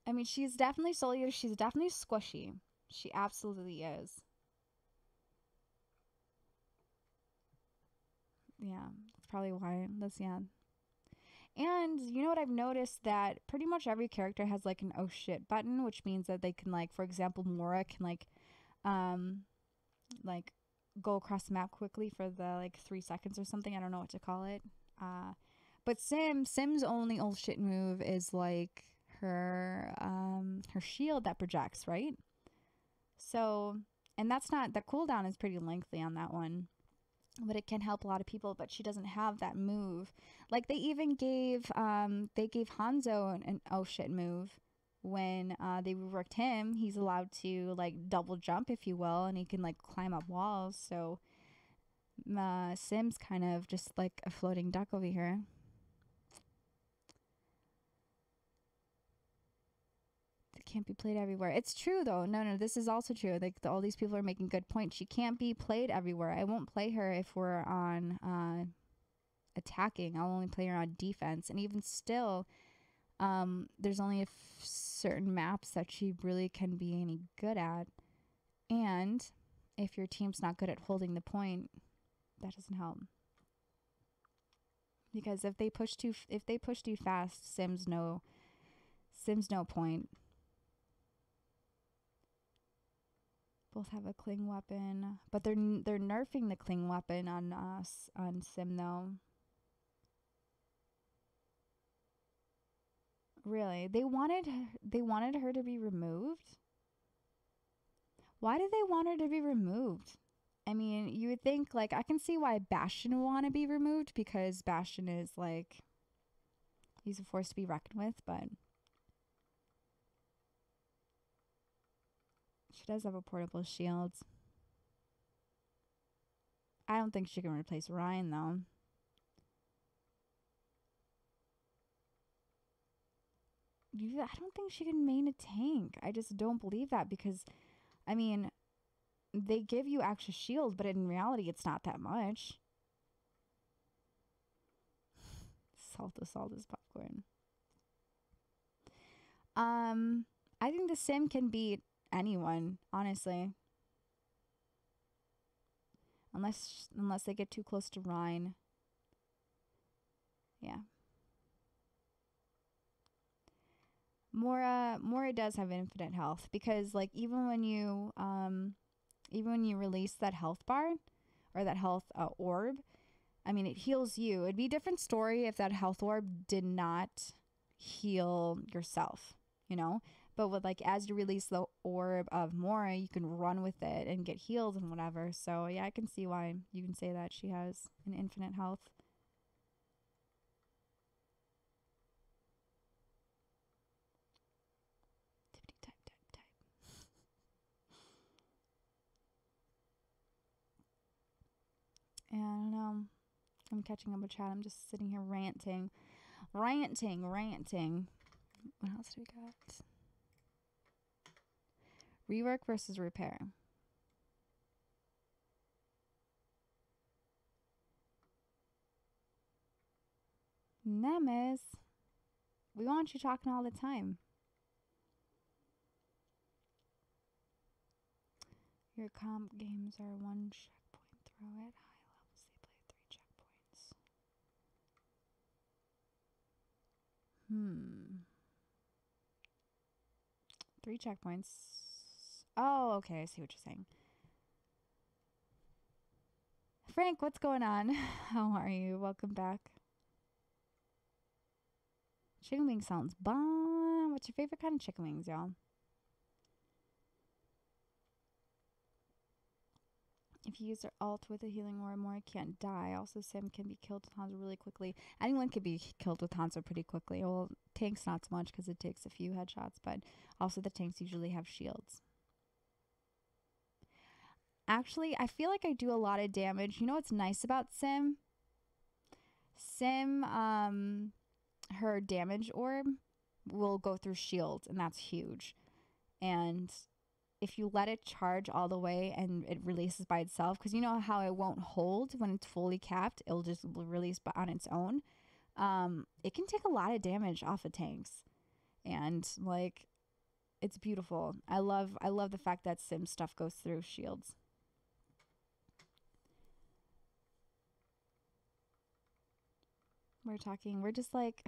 I mean, she's definitely cellular. She's definitely squishy. She absolutely is. Yeah, that's probably why. Yeah. And you know what I've noticed, that pretty much every character has like an oh shit button, which means that they can, like, for example, Mora can like go across the map quickly for the like 3 seconds or something. I don't know what to call it. But Sim's only oh shit move is like her shield that projects, right? So, and that's not, the cooldown is pretty lengthy on that one, but it can help a lot of people. But she doesn't have that move. Like, they even gave Hanzo an oh shit move when they reworked him. He's allowed to like double jump, if you will, and he can like climb up walls. So Sim's kind of just like a floating duck over here. Can't be played everywhere. It's true though. No, this is also true. Like, all these people are making good points. She can't be played everywhere. I won't play her if we're on attacking. I'll only play her on defense. And even still, there's only certain maps that she really can be any good at. And if your team's not good at holding the point, that doesn't help. Because if they push too fast, Sim's no point. Both have a cling weapon, but they're nerfing the cling weapon on Sim though. Really, they wanted her to be removed. Why did they want her to be removed? I mean, you would think, like, I can see why Bastion would want to be removed, because Bastion is, like, he's a force to be reckoned with, but she does have a portable shield. I don't think she can replace Ryan, though. I don't think she can main a tank. I just don't believe that, because, I mean, they give you extra shield, but in reality, it's not that much. Salt is popcorn. I think the Sim can beat anyone, honestly. Unless they get too close to Rhine. Yeah. Mora does have infinite health, because, like, even when you release that health bar or that health orb, I mean, it heals you. It'd be a different story if that health orb did not heal yourself, you know? But with, like, as you release the orb of Mora, you can run with it and get healed and whatever. So yeah, I can see why you can say that she has an infinite health. Type. Yeah, I don't know. I'm catching up with chat. I'm just sitting here ranting. What else do we got? Rework versus repair. Nemes, we want you talking all the time. Your comp games are one checkpoint throw. At high levels, they play 3 checkpoints. 3 checkpoints. Oh, okay. I see what you're saying. Frank, what's going on? How are you? Welcome back. Chicken wing sounds bomb. What's your favorite kind of chicken wings, y'all? If you use their ult with a healing or more, can't die. Also, Sim can be killed with Hanzo really quickly. Anyone can be killed with Hanzo pretty quickly. Well, tanks not so much, because it takes a few headshots, but also the tanks usually have shields. Actually, I feel like I do a lot of damage. You know what's nice about Sim? Sim, her damage orb will go through shields, and that's huge. And if you let it charge all the way and it releases by itself, because you know how it won't hold when it's fully capped, it'll just release on its own. It can take a lot of damage off of tanks, and, like, it's beautiful. I love the fact that Sim stuff goes through shields. We're just like,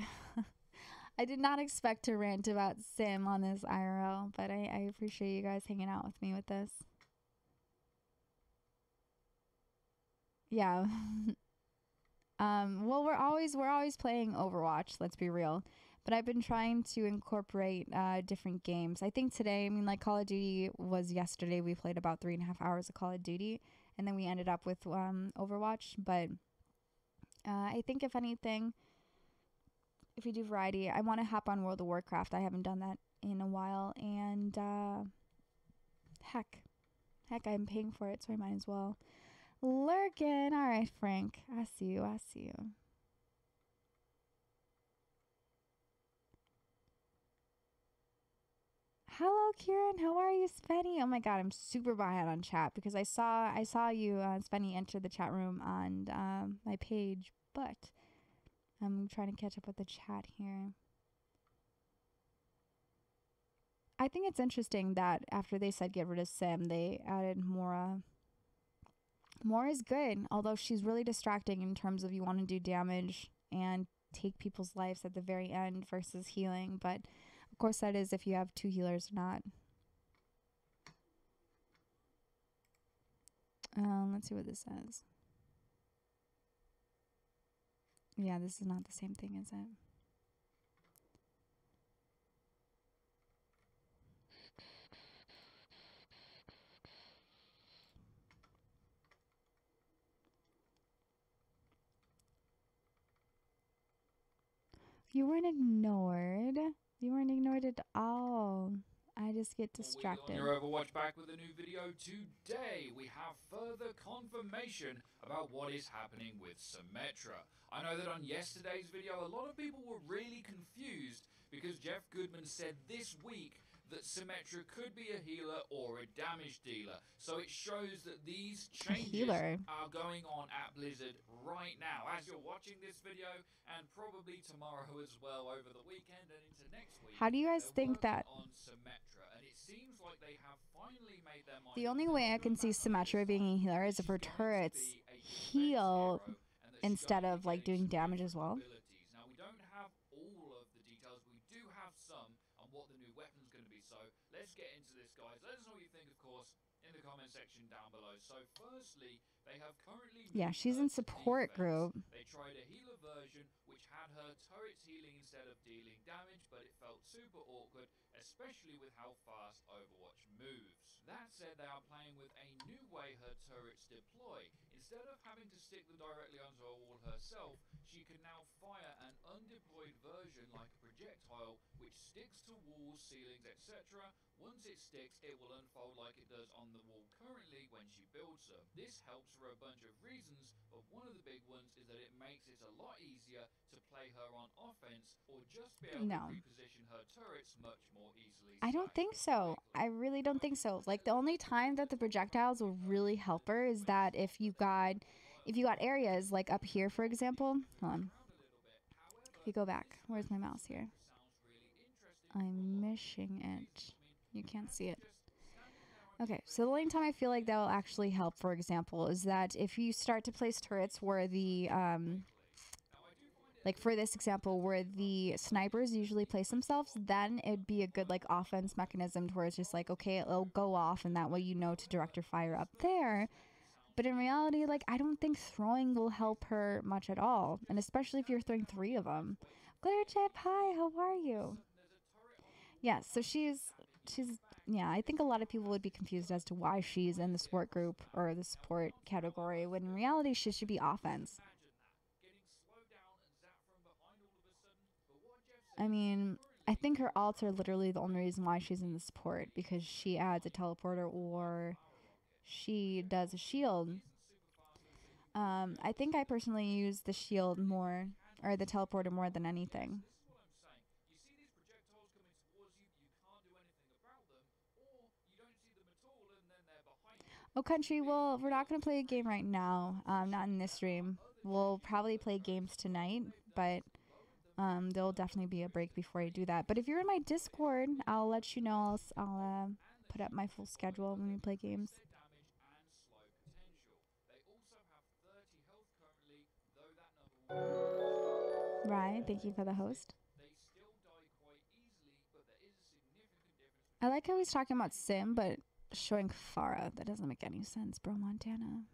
I did not expect to rant about Sim on this IRL, but I appreciate you guys hanging out with me with this. Yeah. Well, we're always playing Overwatch, let's be real. But I've been trying to incorporate different games. I think today, I mean, like, Call of Duty was yesterday. We played about 3.5 hours of Call of Duty, and then we ended up with Overwatch. But I think, if anything, if we do variety, I want to hop on World of Warcraft. I haven't done that in a while, and heck, I'm paying for it, so I might as well. Lurkin, all right, Frank, I see you. Hello, Kieran. How are you, Spenny? Oh my God, I'm super behind on chat, because I saw you, Spenny, enter the chat room on my page, but I'm trying to catch up with the chat here. I think it's interesting that after they said get rid of Sim, they added Mora More is good, although she's really distracting in terms of you want to do damage and take people's lives at the very end versus healing. But of course that is if you have 2 healers or not. Let's see what this says. Yeah, this is not the same thing, is it? You weren't ignored. You weren't ignored at all. I just get distracted. On your Overwatch back with a new video today. We have further confirmation about what is happening with Symmetra. I know that on yesterday's video, a lot of people were really confused because Jeff Goodman said this week that Symmetra could be a healer or a damage dealer. So it shows that these changes are going on at Blizzard right now as you're watching this video, and probably tomorrow as well over the weekend and into next week. How do you guys think that? On Symmetra, and it seems like they have finally made their mind. The only way I can see Symmetra being a healer is if her turrets heal instead of like doing damage as well. Now we don't have all of the details. We do have some on what the new weapon's going to be. So let's get into this, guys. Let us know what you think, of course, in the comment section down below. So firstly, they have currently she's in support group. They tried a healer version which had her turrets healing instead of dealing damage, but it felt super awkward, especially with how fast Overwatch moves. That said, they are playing with a new way her turrets deploy. Instead of having to stick them directly onto a wall herself, she can now fire an undeployed version like a projectile which sticks to walls, ceilings, etc. Once it sticks, it will unfold like it does on the wall currently when she builds them. This helps for a bunch of reasons, but one of the big ones is that it makes it a lot easier to play her on offense or just be able to reposition her turrets much more easily. I don't think so. I really don't think so. Like the only time that the projectiles will really help her is that if you got areas like up here, for example. Hold on. If you go back, where's my mouse here? I'm missing it. You can't see it. Okay, so the only time I feel like that will actually help, for example, is that if you start to place turrets where the like for this example, where the snipers usually place themselves, then it'd be a good like offense mechanism to where it's just like, okay, it'll go off and that way you know to direct your fire up there. But in reality, like, I don't think throwing will help her much at all. And especially if you're throwing 3 of them. Glitter Chip, hi, how are you? Yeah, so she's, yeah, I think a lot of people would be confused as to why she's in the support group or the support category, when in reality she should be offense. I mean, I think her ults are literally the only reason why she's in the support, because she adds a teleporter or she does a shield. I think I personally use the shield more, or the teleporter more than anything. Oh, Country, well, we're not going to play a game right now, not in this stream. We'll probably play games tonight, but there'll definitely be a break before I do that. But if you're in my Discord, I'll let you know. I'll put up my full schedule when we play games. Right, thank you for the host. I like how he's talking about Sim, but showing Farah. That doesn't make any sense, bro, Montana.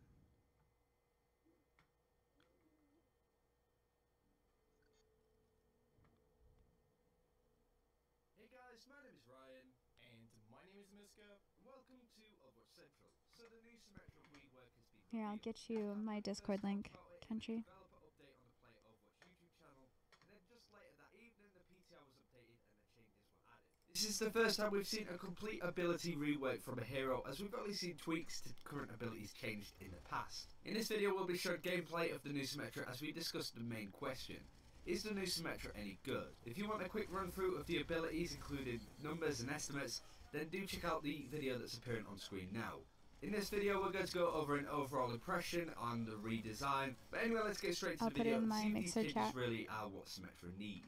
Hey guys, my name is Ryan. And my name is Miska. Welcome to Overwatch Central. So the new Symmetra rework has been Here, I'll get you my Discord link, Country. developer update on the Play Overwatch YouTube channel, and then just later that evening the PTR was updated and the changes were added. This is the first time we've seen a complete ability rework from a hero, as we've only seen tweaks to current abilities changed in the past. In this video we'll be showing gameplay of the new Symmetra as we discuss the main question. Is the new Symmetra any good? If you want a quick run through of the abilities, including numbers and estimates, then do check out the video that's appearing on screen now. In this video we're going to go over an overall impression on the redesign, but anyway, let's get straight to the video and see if these changes really are what Symmetra need.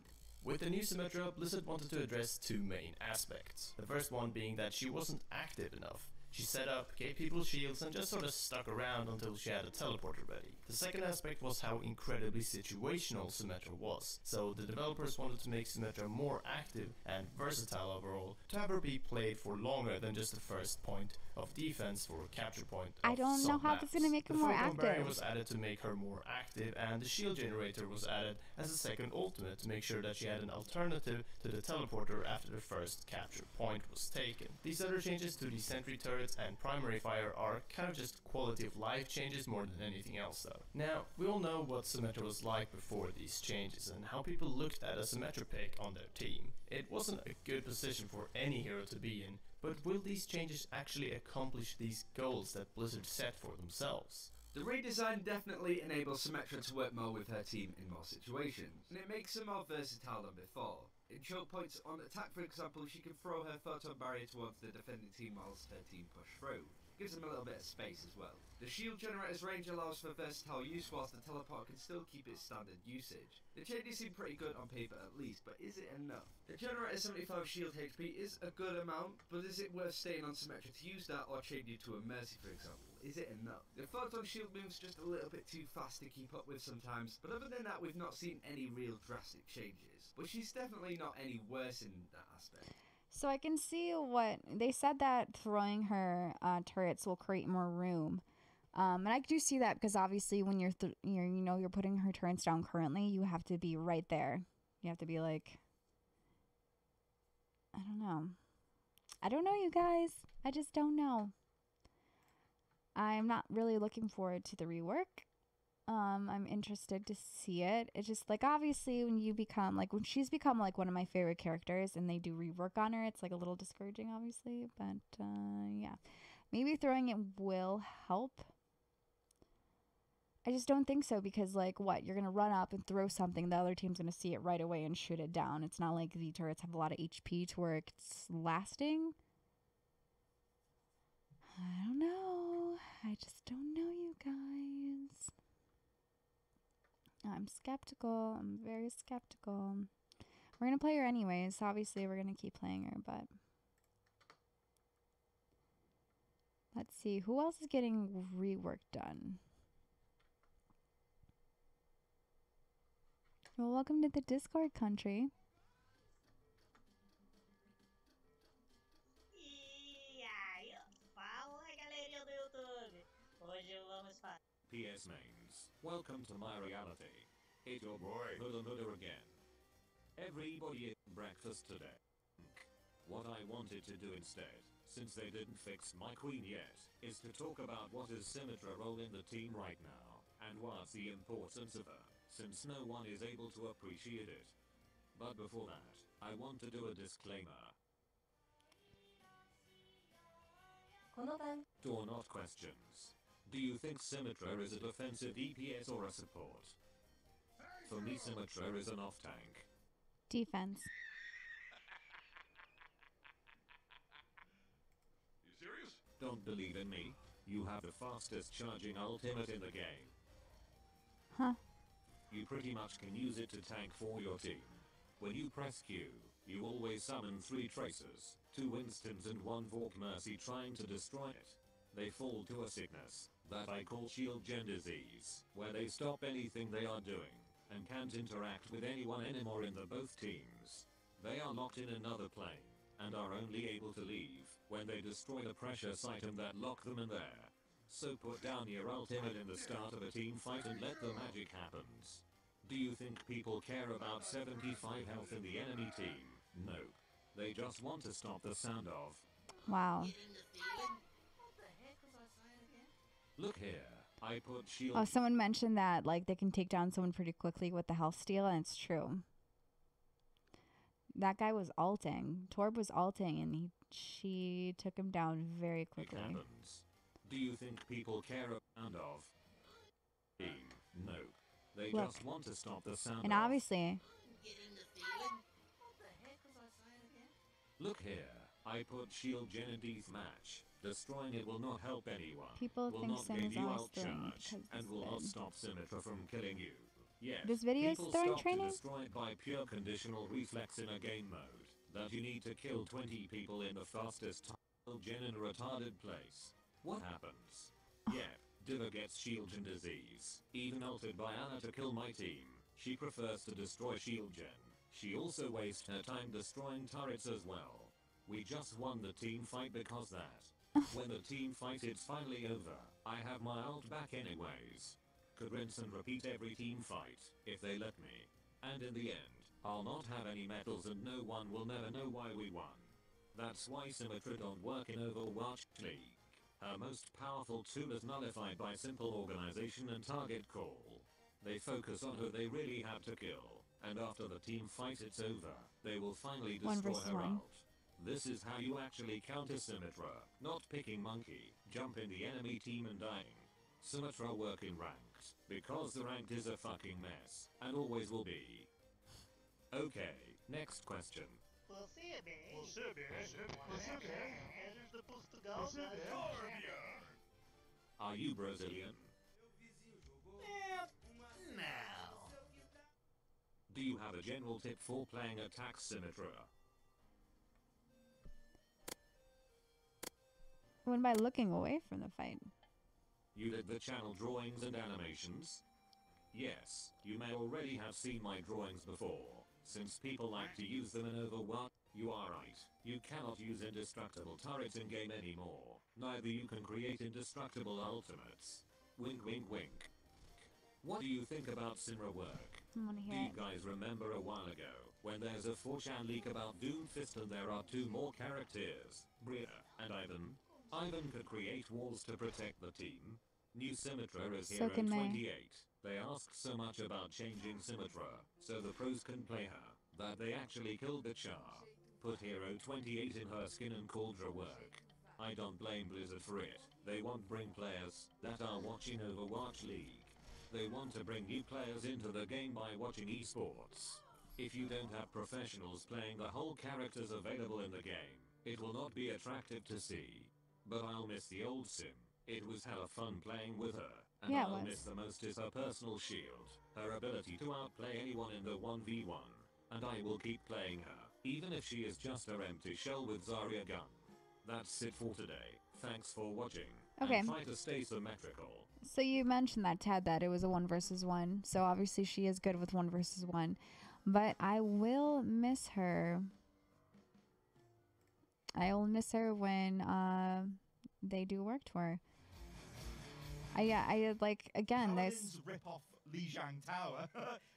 With the new Symmetra, Blizzard wanted to address 2 main aspects. The first one being that she wasn't active enough. She set up, gave people shields, and just sort of stuck around until she had a teleporter ready. The second aspect was how incredibly situational Symmetra was, so the developers wanted to make Symmetra more active and versatile overall, to have her be played for longer than just the first point of defense for capture point of I don't know some how maps. that's gonna make her The more photon barrier active. was added to make her more active, and the shield generator was added as a second ultimate to make sure that she had an alternative to the teleporter after the first capture point was taken. These other changes to the sentry turrets and primary fire are kind of just quality of life changes more than anything else though. Now, we all know what Symmetra was like before these changes and how people looked at a Symmetra pick on their team. It wasn't a good position for any hero to be in, but will these changes actually accomplish these goals that Blizzard set for themselves? The redesign definitely enables Symmetra to work more with her team in more situations, and it makes her more versatile than before. In choke points on attack, for example, she can throw her photon barrier towards the defending team whilst her team push through. Gives them a little bit of space as well. The shield generator's range allows for versatile use whilst the teleport can still keep its standard usage. The changes seem pretty good on paper at least, but is it enough? The generator 75 shield HP is a good amount, but is it worth staying on Symmetra to use that or chain you to a Mercy for example? Is it enough? The photon shield moves just a little bit too fast to keep up with sometimes, but other than that we've not seen any real drastic changes. But she's definitely not any worse in that aspect. So I can see what they said, that throwing her turrets will create more room, and I do see that because obviously when you're putting her turrets down currently, you have to be right there. You have to be like, I don't know, you guys. I just don't know. I'm not really looking forward to the rework. I'm interested to see it. It's just like, obviously when she's become like one of my favorite characters and they do rework on her, it's like a little discouraging obviously, but yeah, maybe throwing it will help. I just don't think so, because like, what, you're gonna run up and throw something, the other team's gonna see it right away and shoot it down. It's not like the turrets have a lot of HP to where it's lasting. I don't know. I just don't know, you guys. I'm skeptical. I'm very skeptical. We're going to play her anyways. Obviously, we're going to keep playing her, but... Let's see. Who else is getting rework done? Well, welcome to the Discord country. PS mains, welcome to my reality. It's your boy Huda again. Everybody ate breakfast today. What I wanted to do instead, since they didn't fix my queen yet, is to talk about what is Symmetra role in the team right now, and what's the importance of her, since no one is able to appreciate it. But before that, I want to do a disclaimer. Or not questions. Do you think Symmetra is a defensive DPS or a support? For me, Symmetra is an off-tank. Defense. You serious? Don't believe in me? You have the fastest charging ultimate in the game. Huh. You pretty much can use it to tank for your team. When you press Q, you always summon 3 tracers, 2 Winstons and 1 Vork Mercy trying to destroy it. They fall to a sickness that I call shield gen disease, where they stop anything they are doing, and can't interact with anyone anymore in the both teams. They are locked in another plane, and are only able to leave when they destroy the precious item that locked them in there. So put down your ultimate in the start of a team fight and let the magic happens. Do you think people care about 75 health in the enemy team? Nope. They just want to stop the sound of... Wow. Look here, I put shield... Oh, someone mentioned that like they can take down someone pretty quickly with the health steal, and it's true. That guy was ulting. Torb was ulting, and she took him down very quickly. Happens. Do you think people care about of... Nope. They Look. just want to stop the sound And of... obviously... Look here, I put shield gen in death match. Destroying it will not help anyone. People will think not Sim give is you always out throwing charge, because and it's will not good. stop Symmetra from killing you. Yes, This video is people throwing stop training? to destroy it by pure conditional reflex in a game mode that you need to kill 20 people in the fastest time. Jen in a retarded place. What happens? Yep, Diva gets Shield Gen disease. Even ulted by Anna to kill my team. She prefers to destroy Shield Gen. She also wastes her time destroying turrets as well. We just won the team fight because that. When the team fight is finally over, I have my ult back anyways. Could rinse and repeat every team fight, if they let me. And in the end, I'll not have any medals and no one will never know why we won. That's why Symmetra don't work in Overwatch League. Her most powerful tool is nullified by simple organization and target call. They focus on who they really have to kill, and after the team fight it's over, they will finally One destroy versus her one. out. This is how you actually counter Symmetra, not picking monkey, jump in the enemy team and dying. Symmetra work in ranked, because the ranked is a fucking mess, and always will be. Okay, next question. Are you Brazilian? No. Do you have a general tip for playing attack Symmetra? When by looking away from the fight. You did the channel drawings and animations? Yes, you may already have seen my drawings before, since people like to use them in Overwatch. You are right, you cannot use indestructible turrets in game anymore, neither you can create indestructible ultimates. Wink wink wink. What do you think about Simra work? I want to Do hear you it. guys remember a while ago, when there's a 4chan leak about Doomfist and there are two more characters, Bria and Ivan? Ivan could create walls to protect the team. New Symmetra is So Hero can they. 28. They asked so much about changing Symmetra, so the pros can play her, that they actually killed the Char. Put Hero 28 in her skin and called her work. I don't blame Blizzard for it. They won't bring players that are watching Overwatch League. They want to bring new players into the game by watching esports. If you don't have professionals playing the whole characters available in the game, it will not be attractive to see. But I'll miss the old Sim. It was hella fun playing with her. And Yeah, it I'll was. miss the most is her personal shield, her ability to outplay anyone in the 1v1. And I will keep playing her, even if she is just her empty shell with Zarya gun. That's it for today. Thanks for watching. Okay. And try to stay symmetrical. So you mentioned that, Tad, that it was a 1 versus 1. So obviously she is good with 1 versus 1. But I will miss her. I will miss her when they do work tour. I like, again, there's... Paladins rip off Lijiang Tower.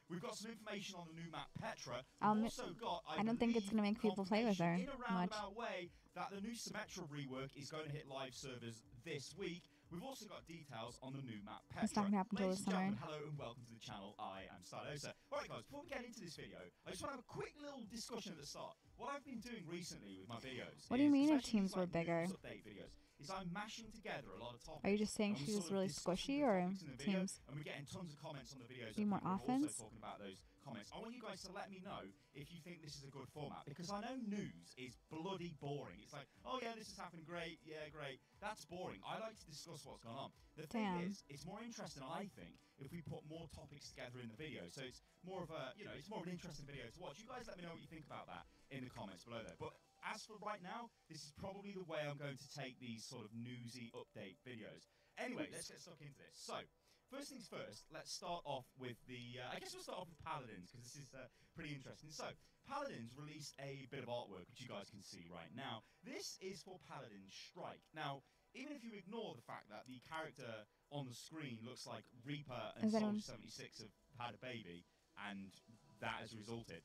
We've got some information on the new map Petra. I'll We've mi- also got, I don't think it's believe, gonna make people play with her confirmation in a much. roundabout way that the new Symmetra rework is going to hit live servers this week. We've also got details on the new map Petra. It's not gonna happen till Ladies this and summer. gentlemen, hello and welcome to the channel. I am Stylosa. Alright guys, before we get into this video, I just want to have a quick little discussion at the start. What I've been doing recently with my videos What do you is, mean if especially teams these, were like, bigger? news update videos, is I'm mashing together a lot of topics. Are you just saying and we she's sort of really discussing squishy the or topics in the video, teams? and we're getting tons of comments on the videos. Need of more people who are offense? also talking about those comments. I want you guys to let me know if you think this is a good format, because I know news is bloody boring. It's like, oh yeah, this is happening, great, yeah, great. That's boring. I like to discuss what's gone on. The thing Damn. is, it's more interesting, I think, if we put more topics together in the video. So it's more of a, it's more of an interesting video to watch. You guys let me know what you think about that in the comments below there. But as for right now, this is probably the way I'm going to take these sort of newsy update videos. Anyway, let's get stuck into this. So, first things first, let's start off with the, I guess we'll start off with Paladins, because this is pretty interesting. So, Paladins released a bit of artwork, which you guys can see right now. This is for Paladin Strike. Now, even if you ignore the fact that the character on the screen looks like Reaper and Is anyone- Soldier 76 have had a baby, and that has resulted.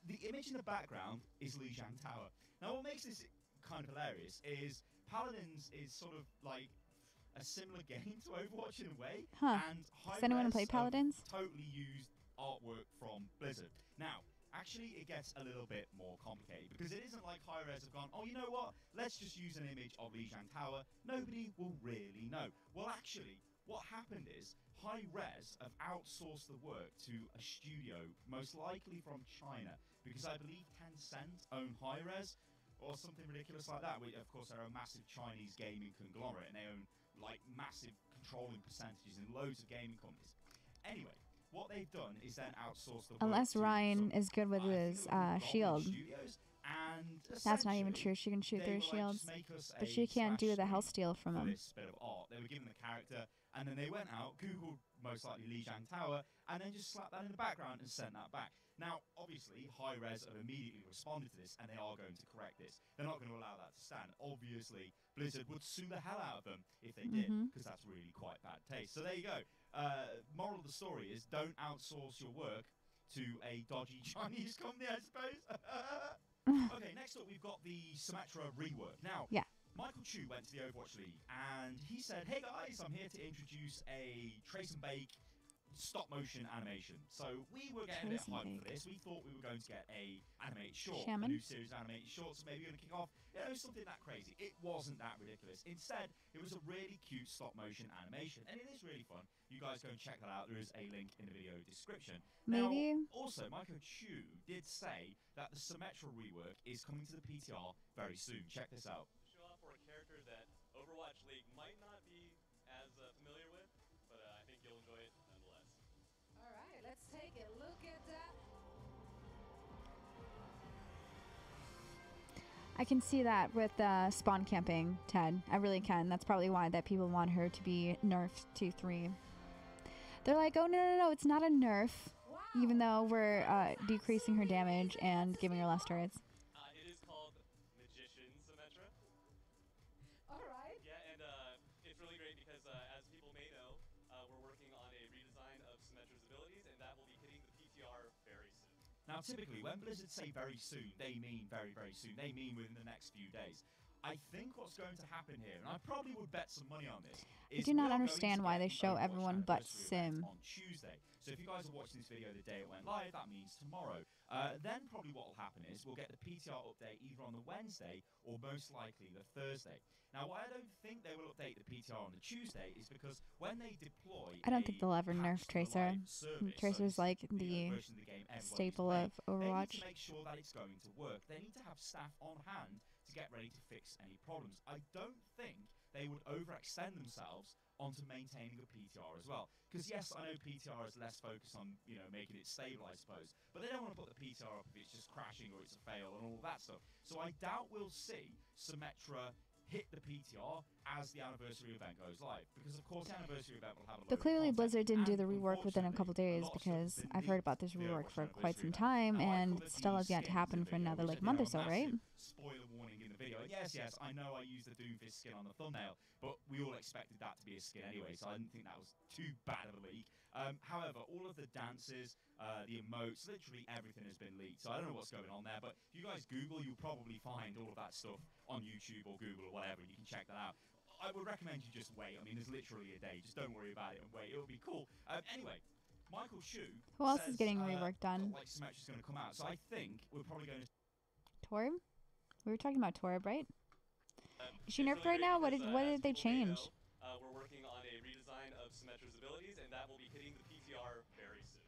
The image in the background is Lijiang Tower. Now, what makes this kind of hilarious is Paladins is sort of like a similar game to Overwatch in a way, Huh. and Does anyone play Hi-Res have Paladins? totally used artwork from Blizzard. Now, actually, it gets a little bit more complicated, because it isn't like Hi-Res have gone, oh, you know what, let's just use an image of Lijiang Tower. Nobody will really know. Well, actually, what happened is Hi-Res have outsourced the work to a studio, most likely from China, because I believe Tencent own Hi-Res, or something ridiculous like that. Of course, they're a massive Chinese gaming conglomerate, and they own like massive controlling percentages in loads of gaming companies. Anyway, what they've done is then outsource the work Unless to Ryan some, is good with I think his they were called Goblin shield. Studios, and And That's not even essentially, true. She can shoot they through were like, shields. "Just make us But a she can't do the splash health screen steal from for him. this bit of art." They were given the character, and then they went out, Googled most likely Lijiang Tower, and then just slapped that in the background and sent that back. Now, obviously, Hi-Res have immediately responded to this, and they are going to correct this. They're not going to allow that to stand. Obviously, Blizzard would sue the hell out of them if they did, because that's really quite bad taste. So there you go. Moral of the story is don't outsource your work to a dodgy Chinese company, I suppose. Okay, next up we've got the Symmetra rework. Now, Yeah. Michael Chu went to the Overwatch League and he said, "Hey guys, I'm here to introduce a trace and bake stop motion animation." So we were getting a bit Trace and hyped for bake. this. We thought we were going to get a animated short, Shaman? a new series of animated shorts, maybe going to kick off, something that crazy. It wasn't that ridiculous. Instead, it was a really cute stop motion animation, and it is really fun. You guys go and check that out. There is a link in the video description. Maybe. Now, also, Michael Chu did say that the Symmetra rework is coming to the PTR very soon. Check this out. Show off for a character that Overwatch League might not be as familiar with, but I think you'll enjoy it nonetheless. All right, let's take a look at that. I can see that with spawn camping, Ted. I really can. That's probably why that people want her to be nerfed to 3. They're like, oh, no, it's not a nerf. Wow. Even though we're decreasing her damage and giving her less turrets. It is called Magician Symmetra. All right. Yeah, and it's really great because, as people may know, we're working on a redesign of Symmetra's abilities, and that will be hitting the PTR very soon. Now, typically, when Blizzard say very soon, they mean very, very soon. They mean within the next few days. I think what's going to happen here, and I probably would bet some money on this, I is do not we are going understand to why get they the show Overwatch everyone but anniversary event Sim. on Tuesday. So if you guys are watching this video the day it went live, that means tomorrow. Then probably what will happen is we'll get the PTR update either on the Wednesday or most likely the Thursday. Now, why I don't think they will update the PTR on the Tuesday is because when they deploy, I don't think they'll ever nerf patch to the Tracer. live service, so Tracer's this like is the version of the game everyone staple is of playing. They Overwatch. need to make sure that it's going to work. They need to have staff on hand to get ready to fix any problems. I don't think they would overextend themselves onto maintaining a PTR as well. Because yes, I know PTR is less focused on, making it stable, I suppose. But they don't want to put the PTR up if it's just crashing or it's a fail and all that stuff. So I doubt we'll see Symmetra hit the PTR as the anniversary event goes live. Because of course the anniversary event will have a lot But clearly of content, Blizzard didn't do and the rework within a couple days unfortunately, a lot of stuff because has been I've heard leaked about this for the rework for Overwatch quite some anniversary event. time Now, I and covered still the has yet to skins happen in the for video, another which like I month or did so, a right? massive spoiler warning in the video. And yes, I know I used the Doomfist skin on the thumbnail, but we all expected that to be a skin anyway, so I didn't think that was too bad of a leak. However, all of the dances, the emotes, literally everything has been leaked, so I don't know what's going on there, but if you guys Google, you'll probably find all of that stuff on YouTube or Google or whatever, and you can check that out. I would recommend you just wait. I mean, there's literally a day. Just don't worry about it and wait. It'll be cool. Anyway, Michael Chu Who else is says, getting rework done? like Symmetra's going to come out, so I think we're probably going to Torb? We were talking about Torb, right? Is she It's nerfed really right now? great What because, did as they people may change? know, we're working on a redesign of Symmetra's abilities, and that will be hitting the PTR very soon.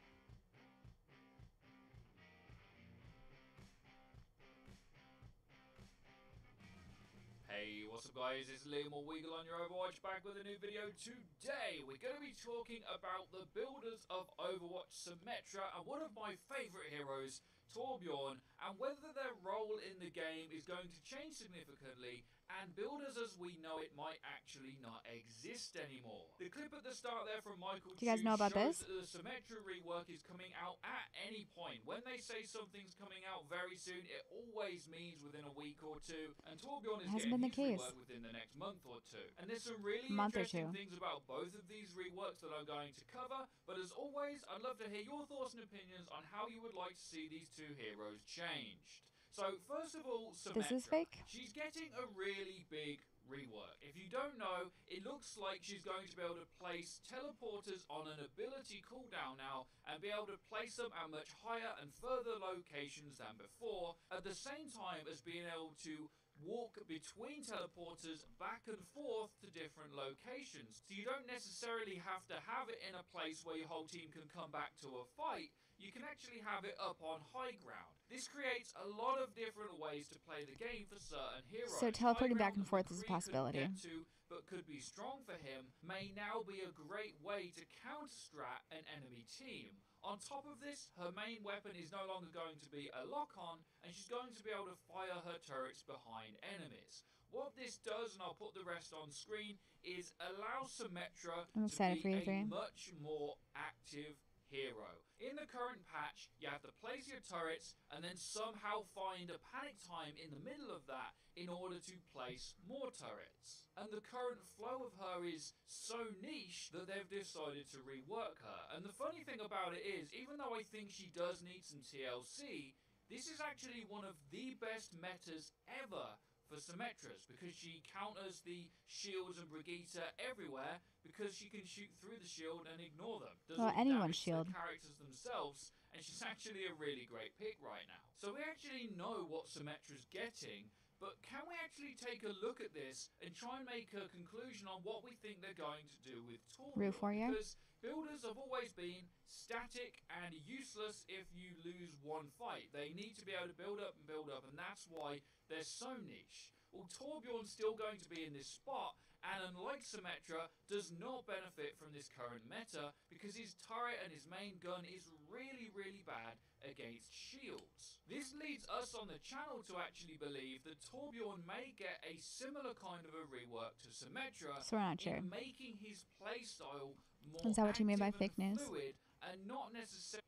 Hey, what's up guys, it's Liam or Weagle on your Overwatch, back with a new video. Today we're going to be talking about the builders of Overwatch Symmetra and one of my favourite heroes, Torbjorn, and whether their role in the game is going to change significantly, and builders as we know it might actually not exist anymore. The clip at the start there from Michael Do you guys Chu know about shows this? that the Symmetra rework is coming out at any point. When they say something's coming out very soon, it always means within a week or two, and Torbjorn is Hasn't getting been the his case. rework within the next month or two. And there's some really Month or interesting two. things about both of these reworks that I'm going to cover, but as always, I'd love to hear your thoughts and opinions on how you would like to see these two heroes changed. So first of all, Symmetra. This is fake? She's getting a really big rework. If you don't know, it looks like she's going to be able to place teleporters on an ability cooldown now and be able to place them at much higher and further locations than before, at the same time as being able to walk between teleporters back and forth to different locations. So you don't necessarily have to have it in a place where your whole team can come back to a fight. You can actually have it up on high ground. This creates a lot of different ways to play the game for certain heroes. So teleporting High back and ground forth is a that McCree possibility. couldn't get to, but could be strong for him, may now be a great way to counter-strat an enemy team. On top of this, her main weapon is no longer going to be a lock-on, and she's going to be able to fire her turrets behind enemies. What this does, and I'll put the rest on screen, is allow Symmetra I'm to excited be for you a three. much more active hero. In the current patch, you have to place your turrets and then somehow find a panic time in the middle of that in order to place more turrets. And the current flow of her is so niche that they've decided to rework her. And the funny thing about it is, even though I think she does need some TLC, this is actually one of the best metas ever for Symmetras, because she counters the shields and Brigitte everywhere because she can shoot through the shield and ignore them. Does Well, all the anyone's damage to shield. the characters themselves, and she's actually a really great pick right now. So we actually know what Symmetra's getting, but can we actually take a look at this and try and make a conclusion on what we think they're going to do with Roof Torbjorn? warrior. Because builders have always been static and useless if you lose one fight. They need to be able to build up, and that's why they're so niche. Well, Torbjorn's still going to be in this spot, and unlike Symmetra, does not benefit from this current meta because his turret and his main gun is really, really bad against shields. This leads us on the channel to actually believe that Torbjorn may get a similar kind of a rework to Symmetra So we're not sure. in making his playstyle more Is that what you mean by active fake and news? fluid and not necessarily.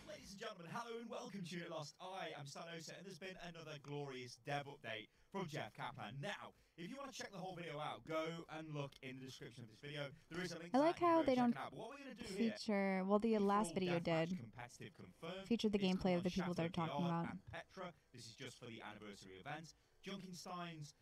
Ladies and gentlemen, hello and welcome to Unit Lost. I am Stanosa, and there's been another glorious dev update from Jeff Kaplan. Now, if you want to check the whole video out, go and look in the description of this video. There is a link I to like that. You how can go they check don't it out. But what we're going to do here, feature. Well, the last video Deathmatch did competitive confirmed. feature the It's gameplay coming of the on people they're Chateau talking Dior about. and Petra. This is just for the anniversary event. Junkenstein's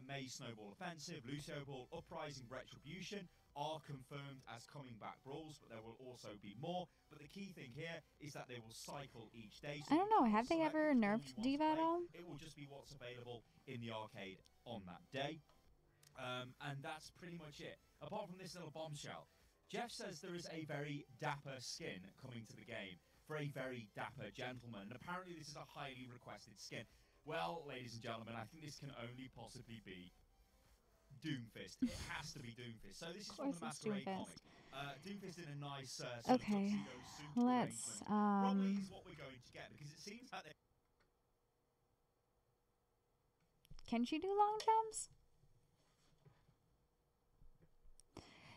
May Snowball Offensive, Lucio Ball, Uprising, Retribution are confirmed as coming back brawls, but there will also be more. But the key thing here is that they will cycle each day. So I don't know. you Have they select ever which brawl nerfed you want to Diva at play. all? It will just be what's available in the arcade on that day. And that's pretty much it. Apart from this little bombshell, Jeff says there is a very dapper skin coming to the game for a very dapper gentleman. And apparently this is a highly requested skin. Well, ladies and gentlemen, I think this can only possibly be Doomfist. It has to be Doomfist. So this is from the course it's Masquerade Doomfist. comic. Doomfist in a nice sort of Okay, tuxedo suit let's arrangement. Probably is what we're going to get, because it seems that Can she do long jumps?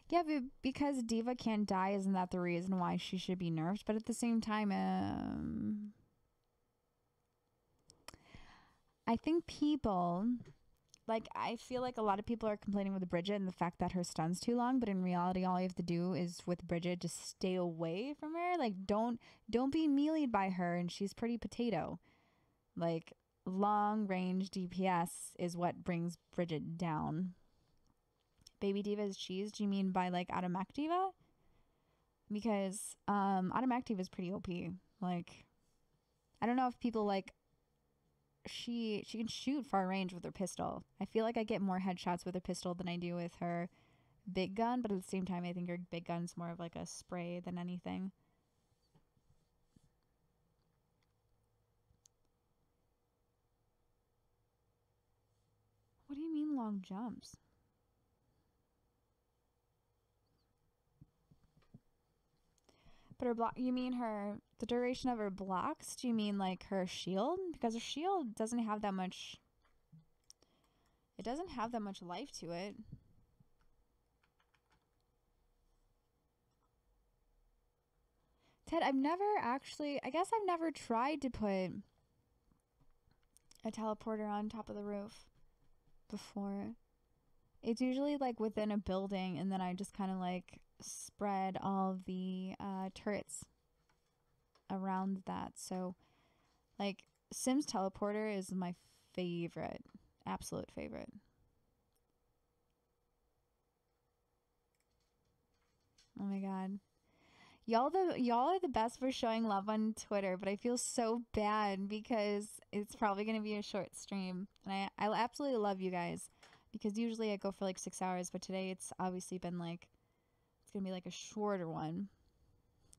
Yeah, but because Diva can't die, isn't that the reason why she should be nerfed? But at the same time, I think people, like, I feel like a lot of people are complaining with Bridget and the fact that her stun's too long, but in reality, all you have to do is with Bridget, just stay away from her. Like, don't be meleeed by her, and she's pretty potato. Like, long range DPS is what brings Bridget down. Baby Diva is cheese? Do you mean by like Automac Diva? Because Automac Diva is pretty OP. Like, I don't know if people like, she can shoot far range with her pistol. I feel like I get more headshots with her pistol than I do with her big gun, but at the same time I think her big gun's more of like a spray than anything. What do you mean long jumps? But her block, you mean the duration of her blocks? Do you mean like her shield? Because her shield doesn't have that much, it doesn't have that much life to it. Ted, I guess I've never tried to put a teleporter on top of the roof before. It's usually like within a building, and then I just kind of like spread all of the turrets around that. So like Sims teleporter is my favorite, absolute favorite. Oh my god, y'all are the best for showing love on Twitter, but I feel so bad because it's probably gonna be a short stream, and I absolutely love you guys, because usually I go for like 6 hours, but today it's obviously been like, it's gonna be like a shorter one,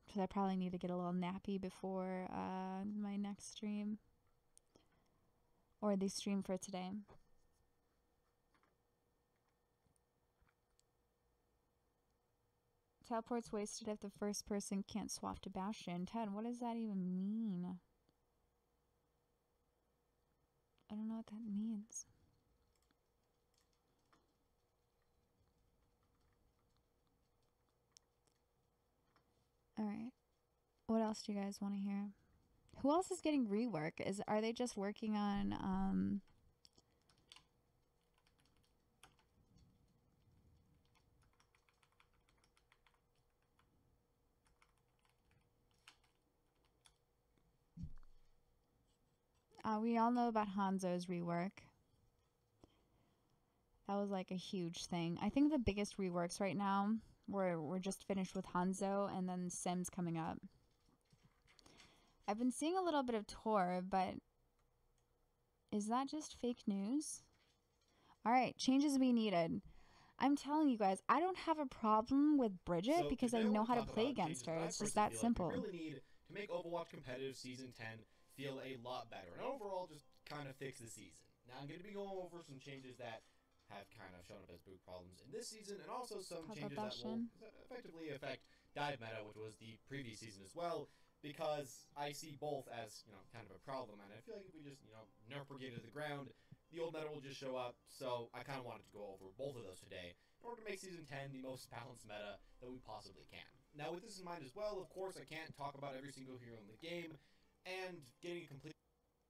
because I probably need to get a little nappy before my next stream, or the stream for today. Teleport's wasted if the first person can't swap to Bastion. Ted, what does that even mean? I don't know what that means. Alright. What else do you guys want to hear? Who else is getting rework? Are they just working on we all know about Hanzo's rework. That was like a huge thing. I think the biggest reworks right now, we're just finished with Hanzo and then Sims coming up. I've been seeing a little bit of Tor, but is that just fake news? Alright, changes we needed. I'm telling you guys, I don't have a problem with Bridget So because I today know wanna how to talk play about against changes her. I It's just personally that feel like simple. we really need to make Overwatch Competitive Season 10 feel a lot better, and overall just kind of fix the season. Now I'm going to be going over some changes that have kind of shown up as big problems in this season, and also some Talk changes about that will Bastion. effectively affect dive meta, which was the previous season as well, because I see both as, you know, kind of a problem, and I feel like if we just, you know, nerf Brigade to the ground, the old meta will just show up, so I kind of wanted to go over both of those today in order to make Season 10 the most balanced meta that we possibly can. Now with this in mind as well, of course I can't talk about every single hero in the game, and getting a complete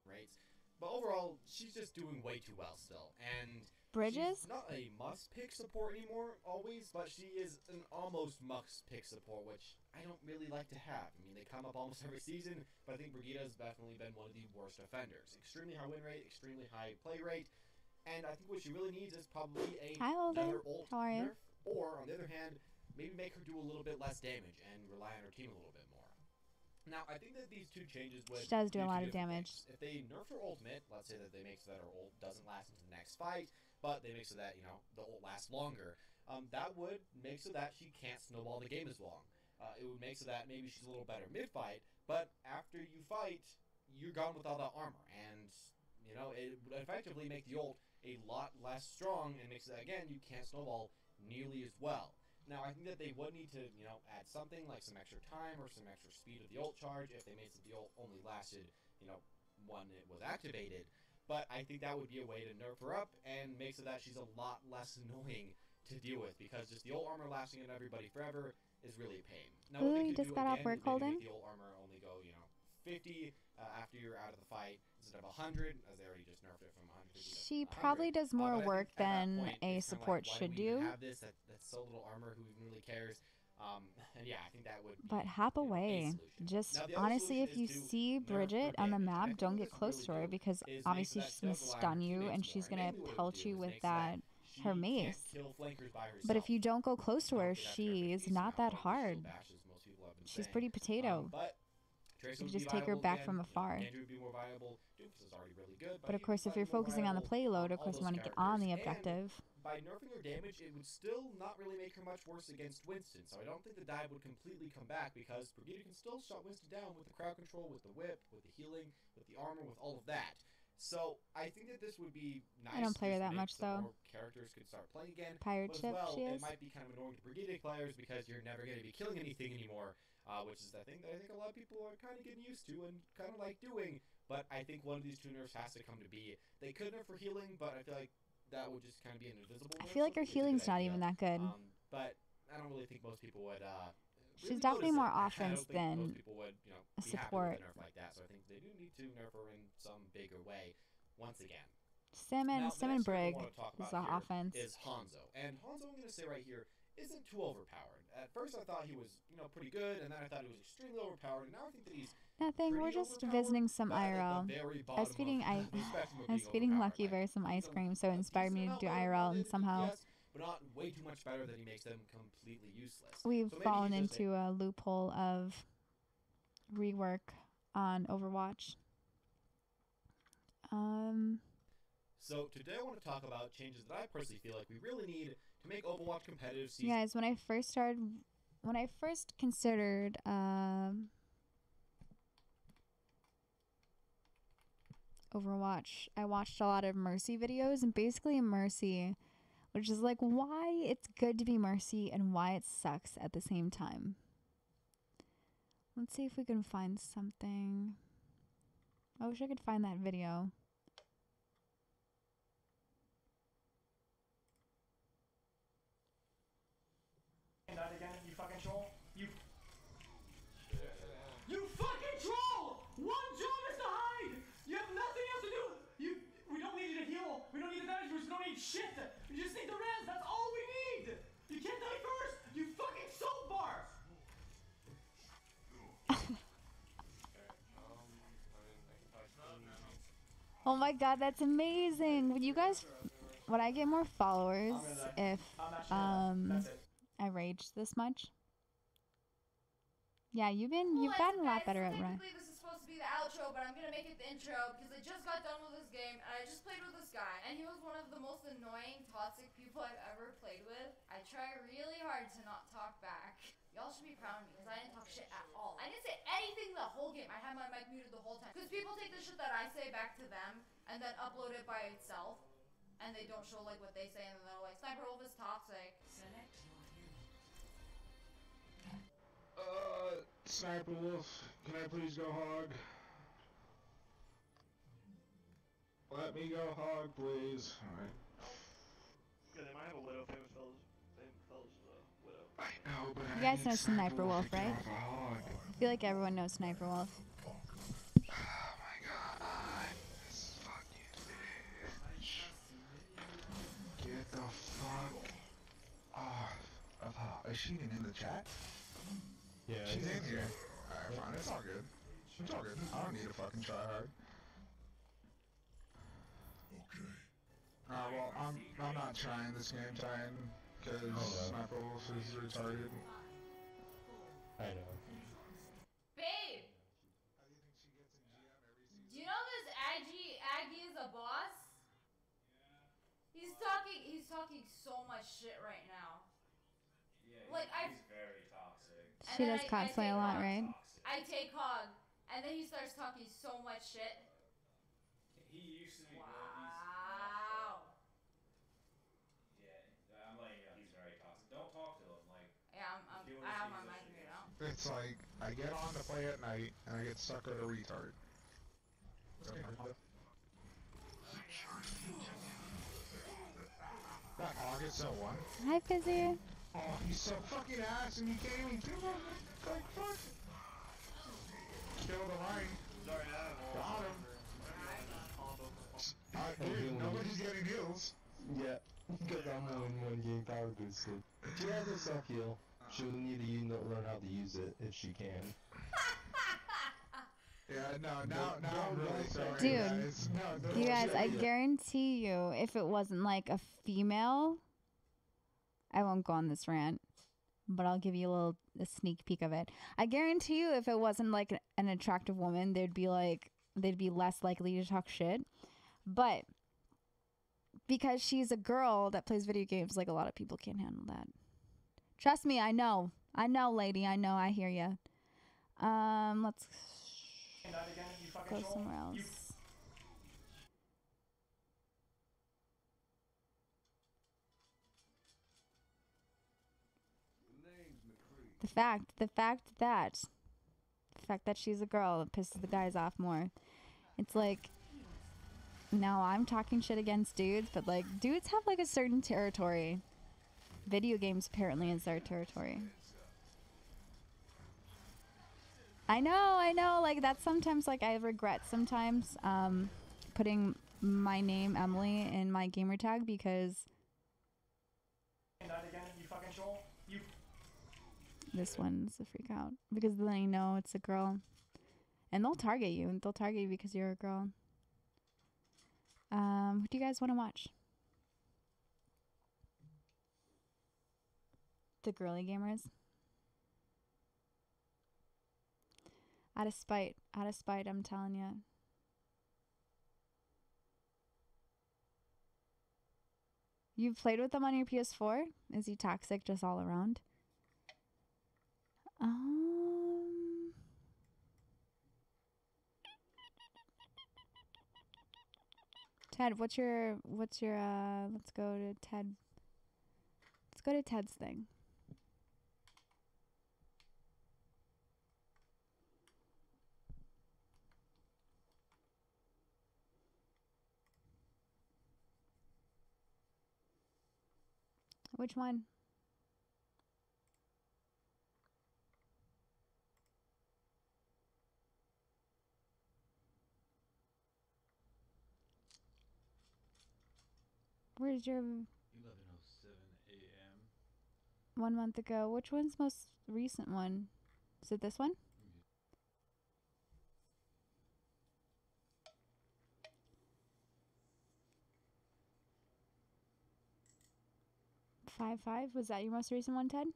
rates, but overall, she's just doing way too well still, and Bridges? she's not a must-pick support anymore, always, but she is an almost must-pick support, which I don't really like to have. I mean, they come up almost every season, but I think Brigida has definitely been one of the worst offenders. Extremely high win rate, extremely high play rate, and I think what she really needs is probably Hi, Holden. another ult How are you? nerf, or, on the other hand, maybe make her do a little bit less damage and rely on her team a little bit more. Now, I think that these two changes would She does do a two lot of different damage. things. If they nerf her ultimate, let's say that they make so that her ult doesn't last into the next fight, but they make so that, you know, the ult lasts longer, that would make so that she can't snowball the game as long. It would make so that maybe she's a little better mid-fight, but after you fight, you're gone with all that armor, and, you know, it would effectively make the ult a lot less strong, and makes it that, again, you can't snowball nearly as well. Now, I think that they would need to, you know, add something like some extra time or some extra speed of the ult charge if they made so the ult only lasted, you know, when it was activated. But I think that would be a way to nerf her up and make so that she's a lot less annoying to deal with, because just the ult armor lasting on everybody forever is really a pain. Now, Ooh, what they you could just do got off again work, is maybe Holden? make the ult armor only go, you know, 50 after you're out of the fight instead of 100, as they already just nerfed it from 150 to She 100. probably does more But I work think at that than point, a it's kinda support like, why should do we even do. have this? That's so little armor. Who even really cares? And yeah, I think that would be, But hop you know, a away. solution. Just Now, the other honestly, solution if you is to see nerf her Bridget on the damage. And I map, think don't what get this would close really to her do because is make obviously so she's that gonna she doesn't rely on stun her you and teammates she's more. gonna Mainly what it would pelt do you is with make so that that her she mace. can't kill flankers by herself. But if you don't go close to her, Get after she every is piece not now, that all the hard. shield bashes most people have been She's saying. pretty potato. But Tracer You would just be take her viable back again. from You know, afar. Andrew would be more viable. Doomfist is already really good, But of he'd be course, if you're slightly more focusing on the viable. payload, of All course you those want to get on the characters. objective. By nerfing her damage, it would still not really make her much worse against Winston, so I don't think the dive would completely come back, because Brigida can still shut Winston down with the crowd control, with the whip, with the healing, with the armor, with all of that. So I think that this would be nice. I don't play her just to that make much, so though. more characters could start playing again. Pirate But as ship well, she it is. might be kind of annoying to Brigida players because you're never going to be killing anything anymore, which is the thing that I think a lot of people are kind of getting used to and kind of like doing. But I think one of these two nerfs has to come to be. They could nerf for healing, but I feel like that would just kind of be an invisible I nerf, feel like so her I think it's a good healing's not idea. even that good. But I don't really think most people would. She's Really definitely notice more it. I offense don't think than most people would, you know, a be happy support. with a nerf like that. So I think they do need to nerf her in some bigger way once again. Sim Now, and the next hero I Brig want to talk is about the here offense. is Hanzo. And Hanzo, I'm going to say right here, isn't too overpowered. At first I thought he was, you know, pretty good, and then I thought he was extremely overpowered, and now I think that he's Nothing. We're pretty just overpowered, visiting some but at the IRL. very I was bottom feeding of the spectrum of I was being feeding overpowered. Lucky Like, Bear some he's ice a cream, so it inspired me to decent do amount better IRL, than and the somehow DPS, but not way too much better that he makes them completely useless. we've So maybe fallen he's just into a loophole of rework on Overwatch. So today I want to talk about changes that I personally feel like we really need to make Overwatch competitive season. Guys, when I first considered Overwatch, I watched a lot of Mercy videos, and basically Mercy which is like why it's good to be Mercy and why it sucks at the same time. Let's see if we can find something. I wish I could find that video. That again, you fucking troll. You fucking troll! One job is to hide! You have nothing else to do! We don't need you to heal! We don't need the damage boost! We don't need shit! We just need the res! That's all we need! You can't die first! You fucking soap bar! Oh my god, that's amazing. Would you guys would I get more followers if I raged this much? Yeah, you've gotten a lot better at run. Technically, this is supposed to be the outro, but I'm gonna make it the intro because I just got done with this game and I just played with this guy, and he was one of the most annoying, toxic people I've ever played with. I try really hard to not talk back. Y'all should be proud of me because I didn't talk shit at all. I didn't say anything the whole game. I had my mic muted the whole time because people take the shit that I say back to them and then upload it by itself, and they don't show like what they say, and then they're like, Sniper Wolf is toxic. Sniper Wolf, can I please go hog? Let me go hog, please. Alright. Yeah, they might have a widow, famous fellas widow. I know, but You guys know Sniper Wolf, right? I feel like everyone knows Sniper Wolf. Oh my god. This fucking bitch. Get the fuck off of her. Is she even in the chat? Yeah, She's in here. Alright, fine. It's all good. It's all good. I don't need to fucking try hard. Well, I'm not trying this game, because Sniper Wolf is retarded. I know. Babe! Do you know this Aggie is a boss? He's talking so much shit right now. Yeah, like he's very toxic. She does cosplay a lot, right? I take Hog, and then he starts talking so much shit. He used to be good. Wow. Yeah, I'm letting you know, he's very toxic. Don't talk to him, like. Yeah, I have my mic muted out. It's like, I get on to play at night, and I get stuck with a retard. That hog is so one. Hi, Fizzy. Oh, he's so fucking ass, and you can't even kill him. Like, fuck. Kill the line. Got him. Dude, nobody's getting heals. Yeah, because I'm in one game power boosted. She has a self heal. She'll need to learn how to use it if she can. Yeah, now I'm really sorry, Dude, guys. No, you guys, I guarantee you, if it wasn't like a female, I won't go on this rant, but I'll give you a sneak peek of it. I guarantee you, if it wasn't like an attractive woman, they'd be less likely to talk shit. But because she's a girl that plays video games, like a lot of people can't handle that. Trust me, I know, lady, I know, I hear you. Let's go somewhere else. The fact that she's a girl pisses the guys off more. It's like, now I'm talking shit against dudes, but like dudes have like a certain territory. Video games apparently is their territory. I know, like that's sometimes like I regret sometimes putting my name Emily in my gamer tag because this one's a freak out because then I know it's a girl and they'll target you because you're a girl. What do you guys want to watch? The girly gamers. Out of spite, I'm telling you. You've played with them on your PS4? Is he toxic just all around? Ted, what's your let's go to Ted. go to Ted's thing. Which one? Where's your 11:07 a.m. 1 month ago? Which one's most recent one? Is it this one? 5-5. Was that your most recent one, Ted?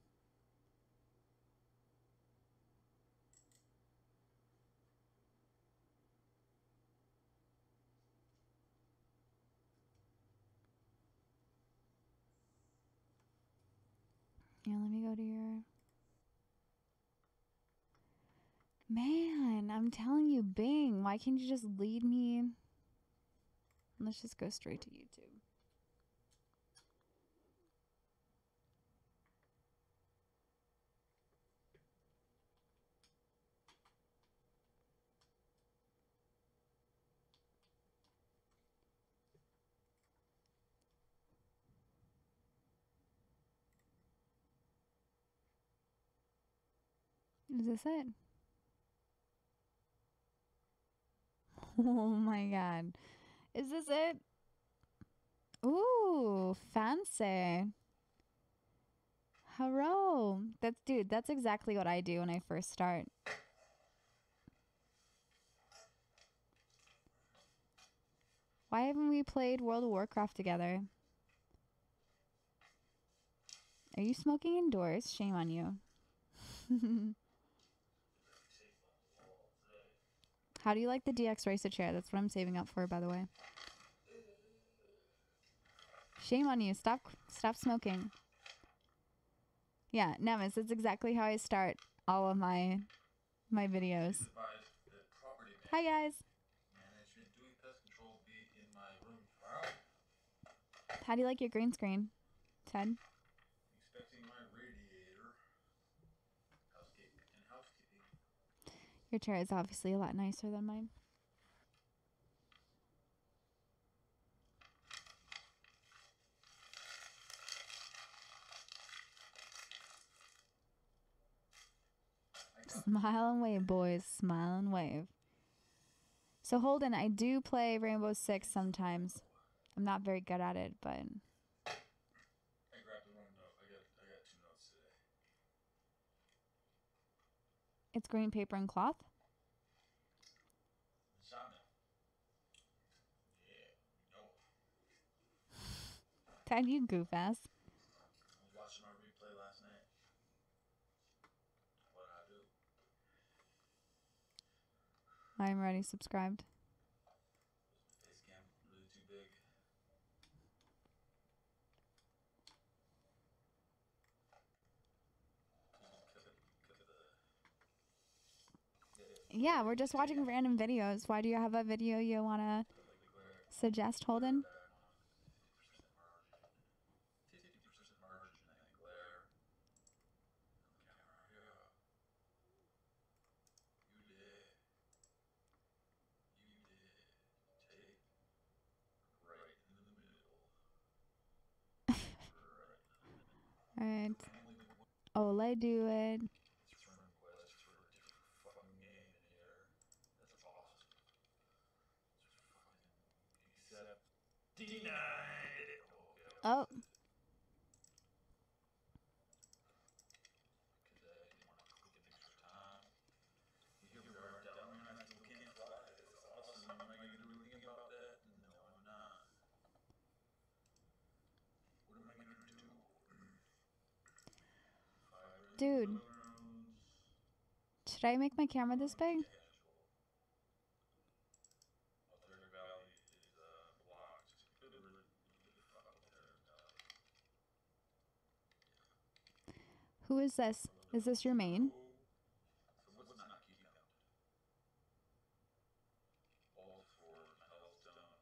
Yeah, let me go to your... Man, I'm telling you, Bing, why can't you just lead me? Let's just go straight to YouTube. Is this it? Oh my god. Is this it? Ooh, fancy. Hello. That's exactly what I do when I first start. Why haven't we played World of Warcraft together? Are you smoking indoors? Shame on you. How do you like the DX Racer chair? That's what I'm saving up for, by the way. Shame on you. Stop smoking. Yeah, Nemes, that's exactly how I start all of my videos. Hi guys. How do you like your green screen, Ted? Your chair is obviously a lot nicer than mine. Smile and wave, boys. Smile and wave. So Holden, I do play Rainbow Six sometimes. I'm not very good at it, but... I grabbed the wrong note. I got 2 notes today. It's green paper and cloth? Lasagna. Yeah, no. Ted, you goof ass. I was watching our replay last night. What I do? I'm already subscribed. Face cam really too big. Yeah, we're just watching random videos. Why do you have a video you want to suggest, Holden? 50% margin and glare. On the camera, yeah. You did. Tape. Right in the middle. Alright. Ole, do it. It's friend request for a different fucking game in here. That's awesome. It's fucking accept. Denied. Oh. Because I didn't want to click an extra time. Here we are down there and I still can't fly. It's awesome. Am I going to do anything about that? No, I'm not. What am I going to do? Dude. Should I make my camera this big? Who is this? Is this your main? So what's not key counted? All 4 metal stone.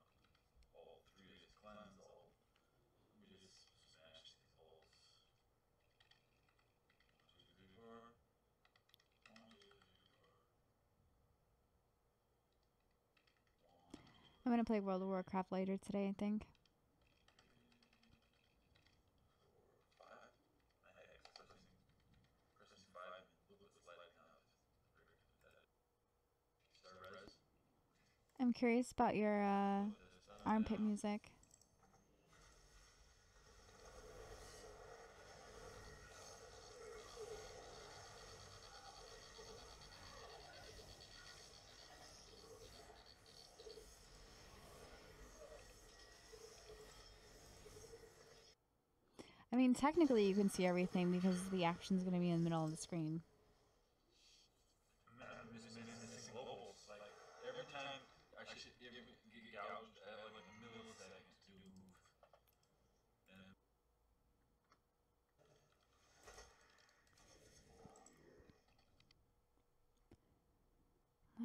All 3 is cleanse. All. Let me just smash these holes. I'm gonna play World of Warcraft later today, I think. I'm curious about your armpit music. I mean, technically you can see everything because the action's going to be in the middle of the screen. I'm missing levels. Like, every time I should get gouged, I have like a millisecond to move. And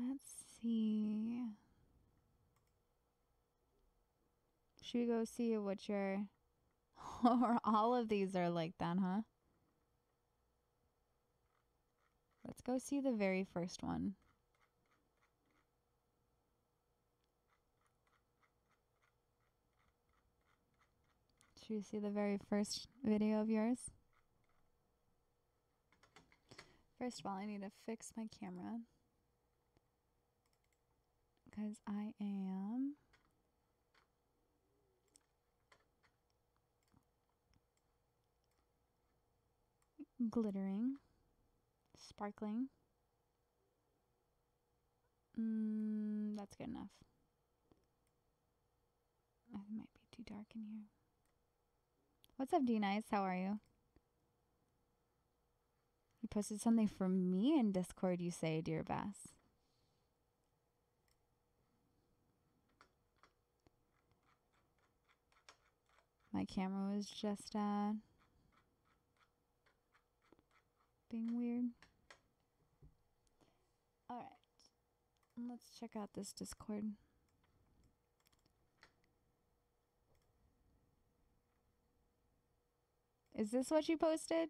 Let's see. Should we go see what your... or all of these are like that, huh? Let's go see the very first one. Should we see the very first video of yours? First of all, I need to fix my camera. Because I am... glittering. Sparkling. That's good enough. It might be too dark in here. What's up, D-Nice? How are you? You posted something for me in Discord, you say, dear Bass. My camera was just being weird. Alright. Let's check out this Discord. Is this what you posted?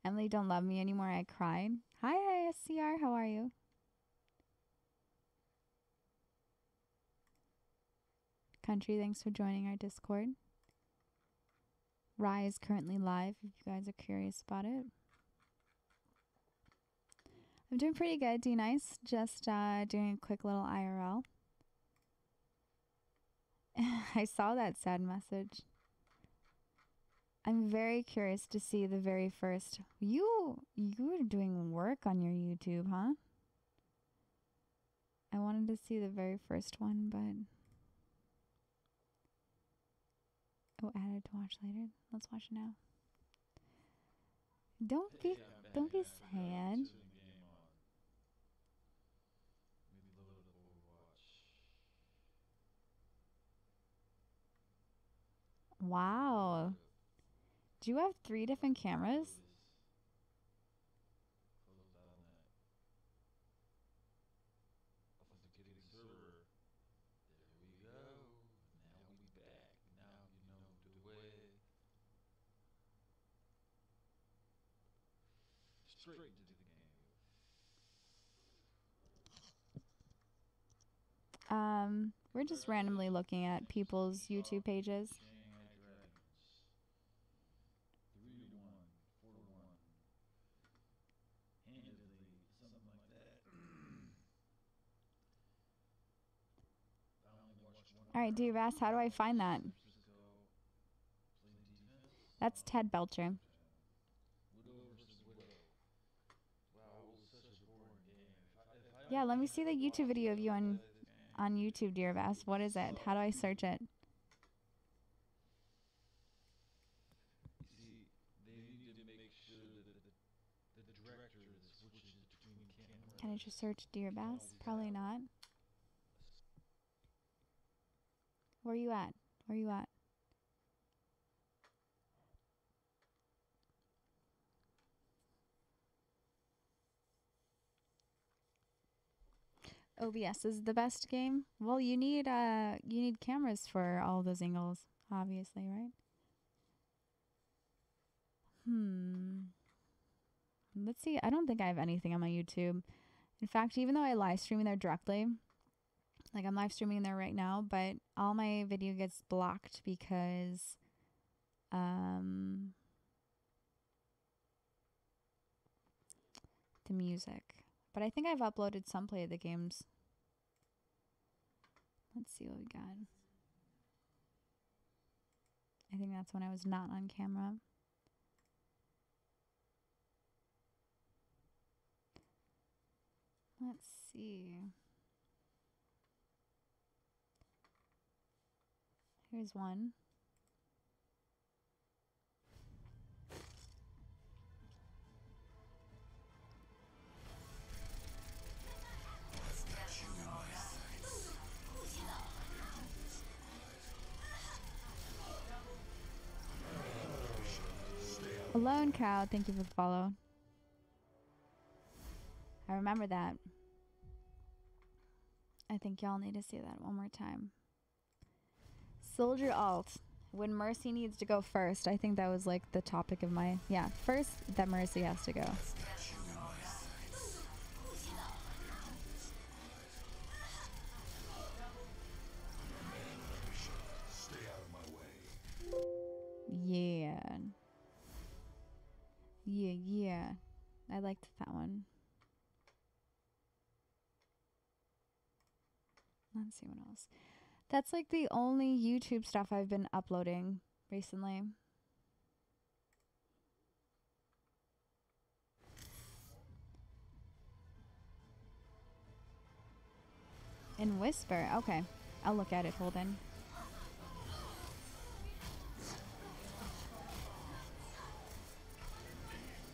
Emily don't love me anymore, I cried. Hi, ISCR, how are you? Country, thanks for joining our Discord. Rye is currently live if you guys are curious about it. I'm doing pretty good, D-Nice. Just doing a quick little IRL. I saw that sad message. I'm very curious to see the very first. You were doing work on your YouTube, huh? I wanted to see the very first one, but... oh, added to watch later. Let's watch it now. Don't be sad. Wow. Do you have 3 different cameras? Straight into the game. We're just randomly looking at people's YouTube pages. Shanghai Dragons. 3-1, 4-1. Handedly, something like that. Alright, D-Bass, how do I find that? That's Ted Belcher. Yeah, let me see the YouTube video of you on YouTube, dear Bass. What is it? How do I search it? See, they need to make sure that the director switches between cameras. Can I just search deer bass? Probably not. Where are you at? Where are you at? OBS is the best game. Well, you need cameras for all those angles, obviously, right? Let's see. I don't think I have anything on my YouTube. In fact, even though I live stream there directly, Like, I'm live streaming there right now, but all my video gets blocked because the music. But I think I've uploaded some play of the games. Let's see what we got. I think that's when I was not on camera. Let's see. Here's one. Alone Cow, thank you for the follow. I remember that. I think y'all need to see that one more time. Soldier alt. When Mercy needs to go first. I think that was like the topic of my... Yeah, first that Mercy has to go. Yeah. Yeah. I liked that one. Let's see what else. That's like the only YouTube stuff I've been uploading recently. In Whisper. Okay. I'll look at it. Hold on.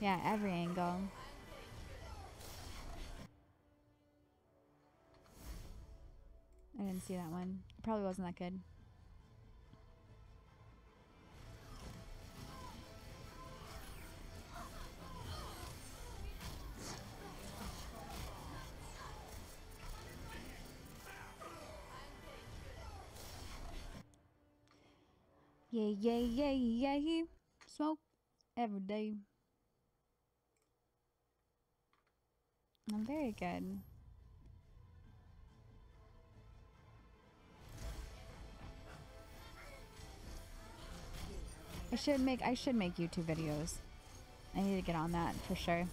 Yeah, every angle. I didn't see that one. It probably wasn't that good. Yeah, yeah, yeah, yeah. Smoke every day. I'm very good. I should make YouTube videos. I need to get on that for sure.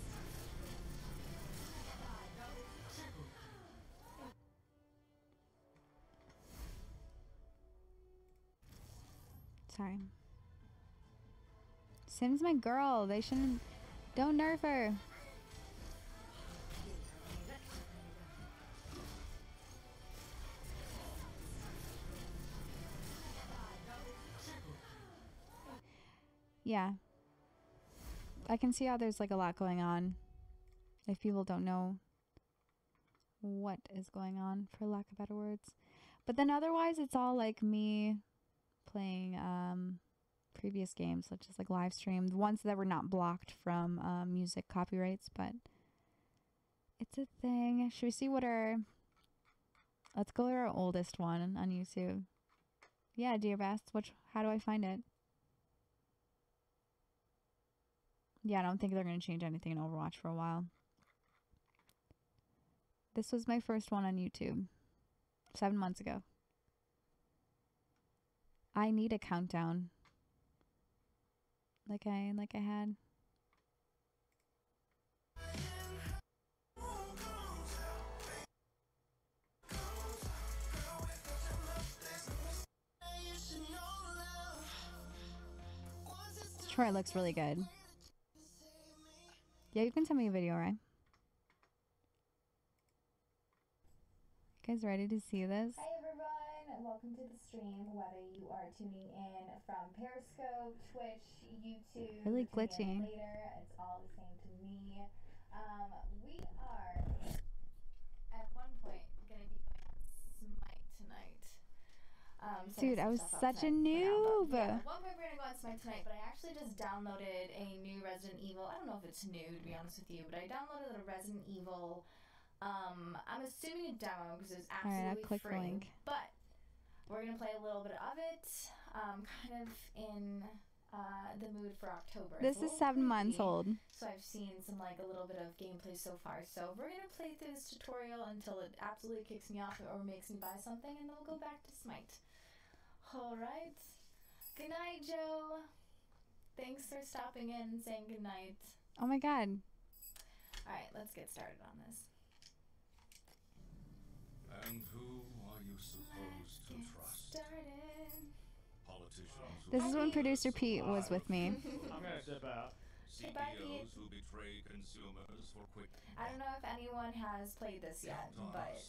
Sorry. Sim's my girl. They shouldn't. Don't nerf her. Yeah. I can see how there's like a lot going on. If people don't know what is going on, for lack of better words. But then otherwise it's all like me playing previous games, such as like live stream, the ones that were not blocked from music copyrights, but it's a thing. Should we see what let's go to our oldest one on YouTube. Yeah, Dear Best, how do I find it? Yeah, I don't think they're going to change anything in Overwatch for a while. This was my first one on YouTube 7 months ago. I need a countdown. Like I had. Troy looks really good. Yeah, you can send me a video, right? You guys ready to see this? Hi everyone, welcome to the stream, whether you are tuning in from Periscope, Twitch, YouTube, Really or tuning glitchy. in later, it's all the same to me. We are at one point going to be going on Smite tonight. Dude, I was such a noob. Yeah, at one point we're going to go on Smite tonight, but I actually just downloaded a new Resident Evil. I don't know if it's new, to be honest with you, but I downloaded a Resident Evil. I'm assuming a demo because it's absolutely click the free. link. But we're gonna play a little bit of it, kind of in the mood for October. This It's a is little 7 months creepy, old. So I've seen some like a little bit of gameplay so far. So we're gonna play through this tutorial until it absolutely kicks me off or makes me buy something, and then we'll go back to Smite. All right. Good night, Joe. Thanks for stopping in and saying good night. Oh my god. All right, let's get started on this. And who are you supposed to trust? Started. Politicians who This is when steal producer the Pete was supply with me. I'm gonna dip out. CEOs who betray consumers for quick I don't know if anyone has played this yet, but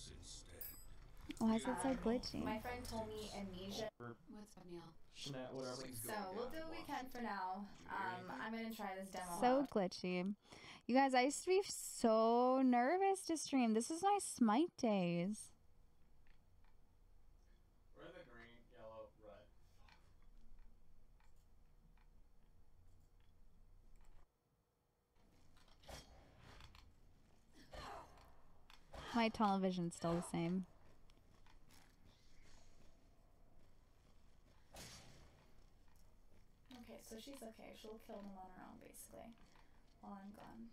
Why is it so glitchy? my friend told me Amnesia. What's up, Neil? Snap, whatever. So we'll do what we can for now. I'm gonna try this demo So out. glitchy. You guys, I used to be so nervous to stream. This is my Smite days. We're in the green, yellow, red. My television's still the same. Okay, so she's okay. She'll kill them on her own, basically, while I'm gone.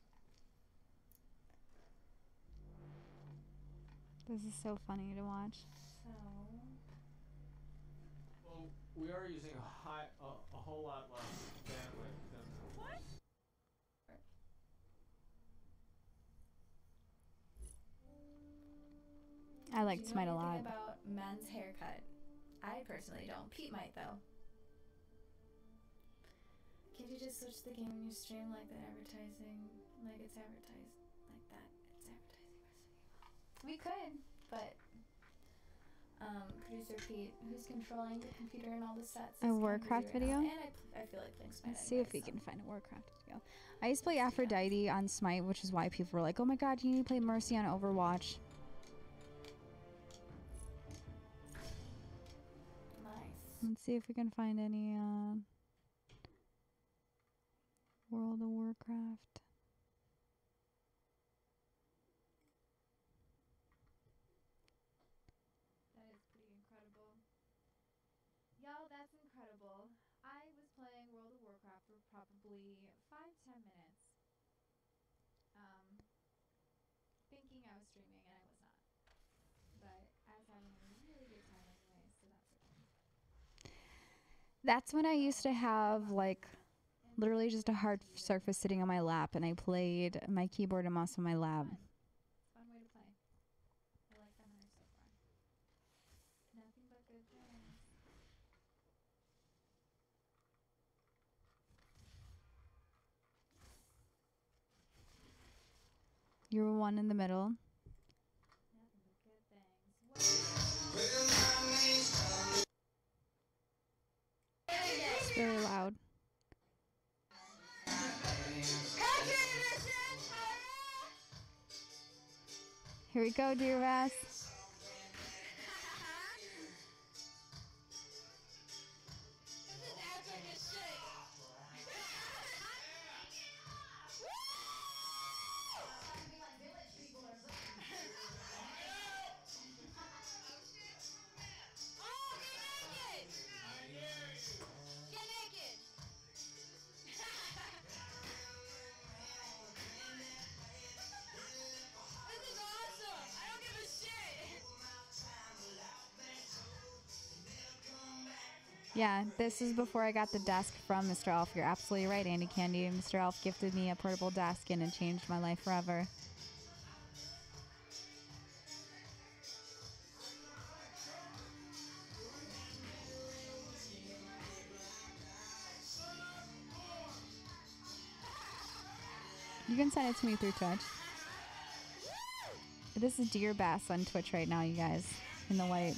This is so funny to watch. So Well, we are using a whole lot less bandwidth than what? I like do you know Smite a anything lot. about men's haircut? I personally don't. Pete might though. Can't you just switch the game when you stream like that advertising? Like it's advertised like that. It's advertising rest of the game. We could, but producer Pete, who's controlling the computer and all the sets. A is kinda Warcraft busy right video? now, and I feel like playing Smite. Let's see if we can find a Warcraft video. I used to play Aphrodite on Smite, which is why people were like, oh my god, you need to play Mercy on Overwatch. Nice. Let's see if we can find any World of Warcraft. That is pretty incredible. Yo, that's incredible. I was playing World of Warcraft for probably 5-10 minutes. Thinking I was streaming and I was not. But I was having a really good time anyway, so that's okay. That's when I used to have like literally just a hard surface sitting on my lap, and I played my keyboard and mouse on my lap. Fun way to play. I like that so far. Nothing but good things. You're one in the middle. Nothing but good things. It's really loud. Here we go, dear Vass. Yeah, this is before I got the desk from Mr. Elf. You're absolutely right, Andy Candy. Mr. Elf gifted me a portable desk and it changed my life forever. You can send it to me through Twitch. This is Deer Bass on Twitch right now, you guys, in the white.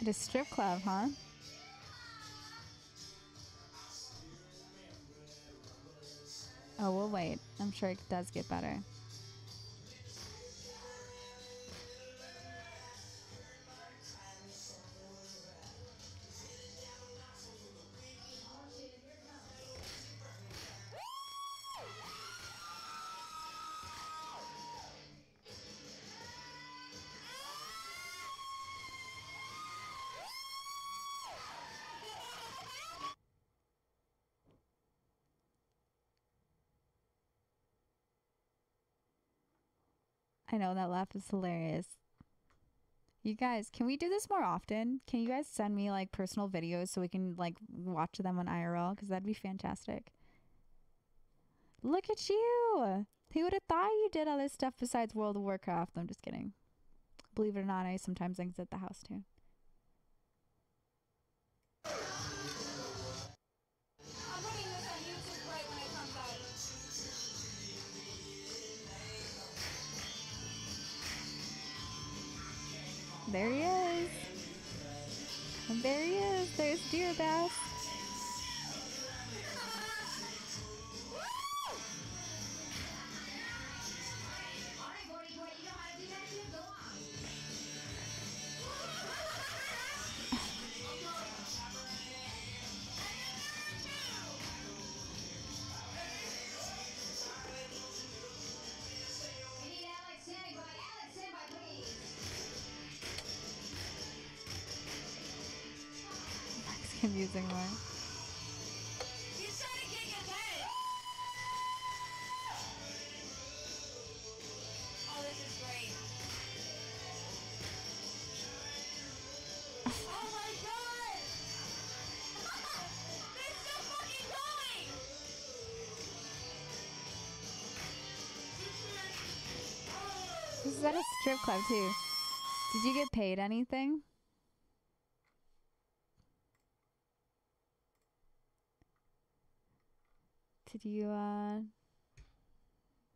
At a strip club, huh? Oh, we'll wait. I'm sure it does get better. I know that laugh is hilarious. You guys, can we do this more often? Can you guys send me like personal videos so we can like watch them on IRL? Because that'd be fantastic. Look at you! Who would have thought you did all this stuff besides World of Warcraft? I'm just kidding. Believe it or not, I sometimes exit the house too. I'm putting this on YouTube right when it comes out. There he is. And there he is. There's Deer Bass. Confusing one. He's trying to kick his head. Oh, this is great. Oh my god! They're still fucking going! This is at a strip club too. Did you get paid anything?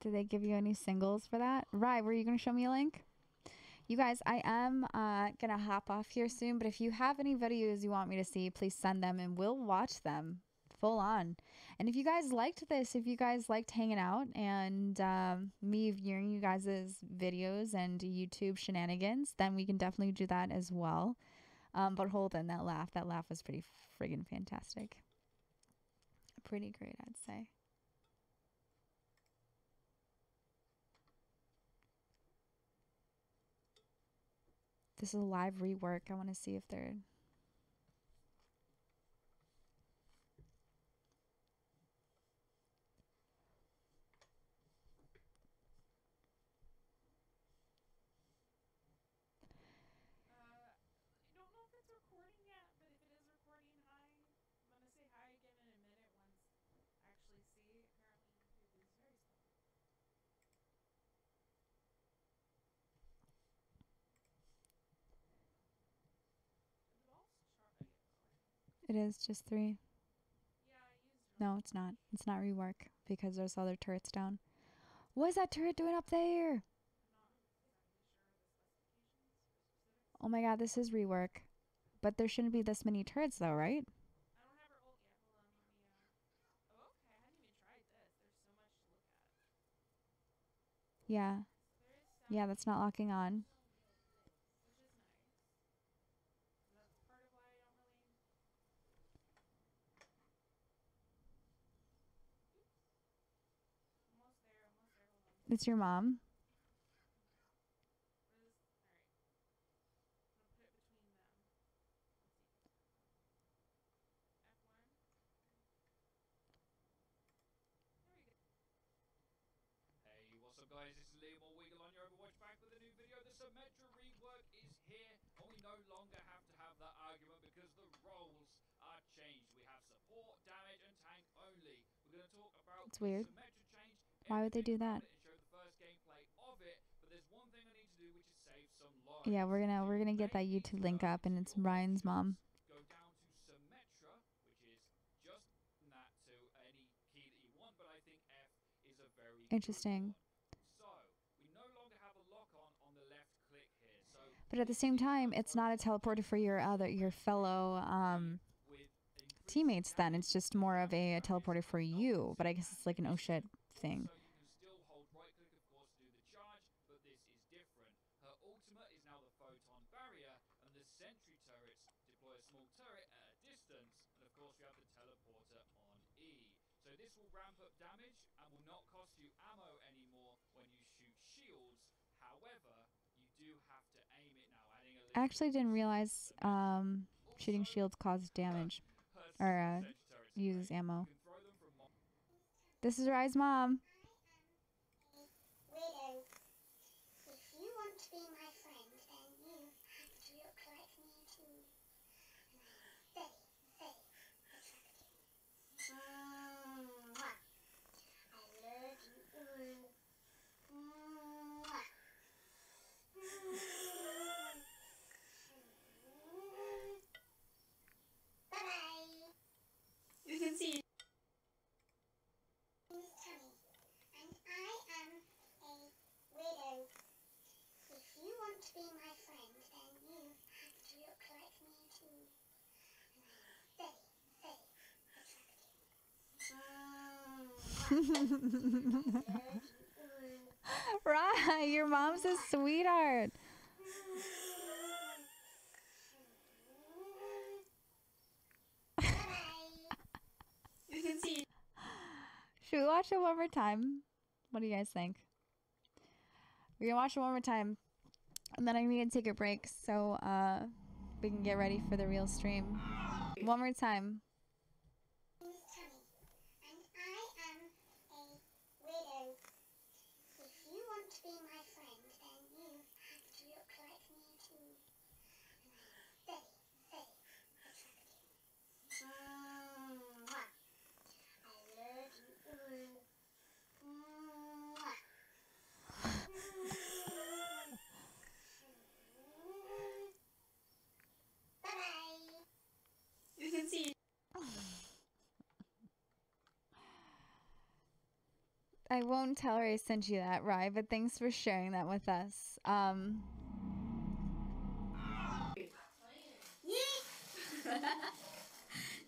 Did they give you any singles for that? Right, were you gonna show me a link? You guys, I am gonna hop off here soon, but if you have any videos you want me to see, please send them and we'll watch them full on. And if you guys liked this, if you guys liked hanging out and me viewing you guys' videos and YouTube shenanigans, then we can definitely do that as well. But hold on, that laugh was pretty friggin' fantastic. Pretty great, I'd say. This is a live rework. I want to see if they're... I don't know if it's recording yet, but if it is recording, hi. I'm gonna say hi again in a minute once I actually see. Apparently YouTube is very slow. It is just 3. No, it's not. It's not rework because there's other turrets down. What is that turret doing up there? Oh my god, this is rework. But there shouldn't be this many turrets though, right? I don't have her ult yet. Hold on, let me oh, okay, I hadn't even tried this. There's so much to look at. Yeah. Yeah, that's not locking on. Which is nice. That's part of why I don't really... Oops. Almost there, hold on. It's your mom. What is... Alright. I'm gonna put it between them. F1. There we go. Hey, what's up guys, this is Liam or Wiggle on your Overwatch back with a new video. The Symmetra rework is here, and we no longer have to have that argument because the roles are changed. We have support, damage, and tank only. We're going to talk about It's weird. Symmetra change. Why would they do that? And show the first gameplay of it, but there's one thing I need to do, which is save some lives. Yeah, we're gonna get that YouTube link up, and it's Ryan's mom. Go down to Symmetra, which is just that to any key that you want, but I think F is a very Interesting. so we no longer have a lock on the left click here. So But at the same time, it's not a teleporter for your fellow teammates then. It's just more of a teleporter for you. But I guess it's like an oh shit thing. so you can still hold right click, of course, to do the charge, but this is different. Her ultimate is now the photon barrier, and the sentry turrets deploy a small turret at a distance, and of course we have the teleporter on E. So this will ramp up damage and will not cost you ammo anymore when you shoot shields. However, you do have to aim it now, adding a I actually didn't realize shooting shields causes damage or uses ammo. This is Rye's mom. Right, your mom's a sweetheart. You can see. Should we watch it one more time? What do you guys think? We're gonna watch it one more time, and then I need to take a break so we can get ready for the real stream. One more time. You can see. I won't tell her I sent you that, Rye, but thanks for sharing that with us. Do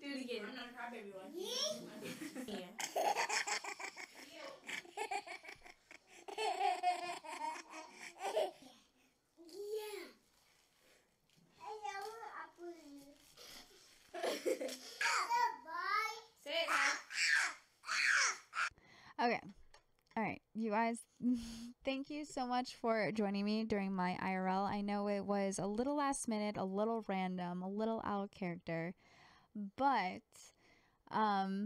it again. I'm not a crybaby one. Yeah. Okay. All right, you guys, thank you so much for joining me during my IRL. I know it was a little last minute, a little random, a little out of character, but I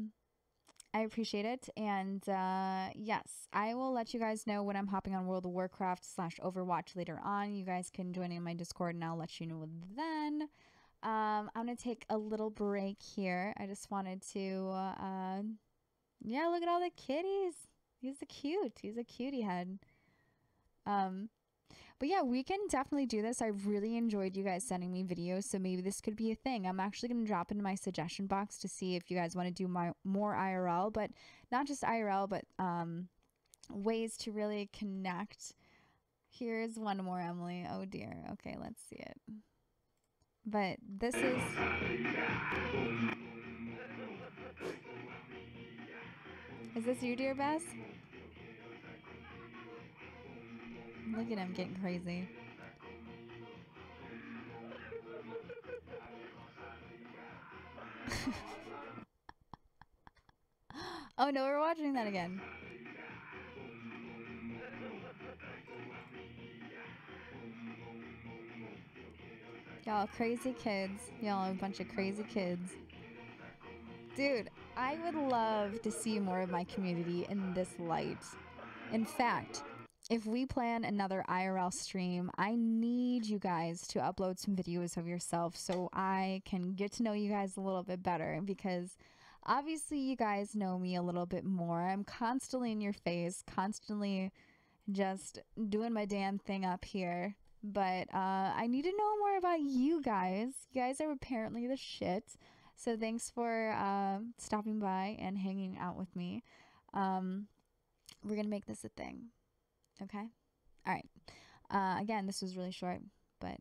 appreciate it. And yes, I will let you guys know when I'm hopping on World of Warcraft / Overwatch later on. You guys can join in my Discord and I'll let you know then. I'm going to take a little break here. I just wanted to, yeah, look at all the kitties. He's a cutie head. But yeah, we can definitely do this. I really enjoyed you guys sending me videos, so maybe this could be a thing. I'm actually going to drop into my suggestion box to see if you guys want to do more IRL, but not just IRL, but ways to really connect. Here's one more, Emily. Oh dear. Okay, let's see it. But this is... Is this you, dear Bess? Look at him getting crazy. Oh no, we're watching that again. Y'all crazy kids. Y'all a bunch of crazy kids. Dude, I would love to see more of my community in this light. In fact, if we plan another IRL stream, I need you guys to upload some videos of yourself so I can get to know you guys a little bit better, because obviously you guys know me a little bit more. I'm constantly in your face, constantly just doing my damn thing up here. But I need to know more about you guys. You guys are apparently the shit. So thanks for stopping by and hanging out with me. We're going to make this a thing. Okay? All right. Again, this was really short, but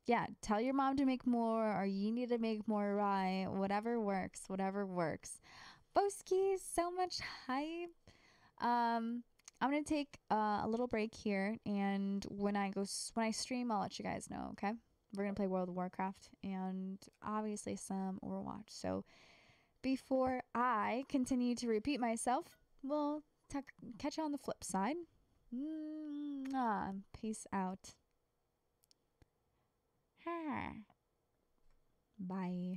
yeah, tell your mom to make more, or you need to make more, right? Whatever works, whatever works. Boski, so much hype. I'm going to take a little break here, and when I stream, I'll let you guys know, okay? We're going to play World of Warcraft and obviously some Overwatch. So before I continue to repeat myself, we'll catch you on the flip side. Peace out. Bye.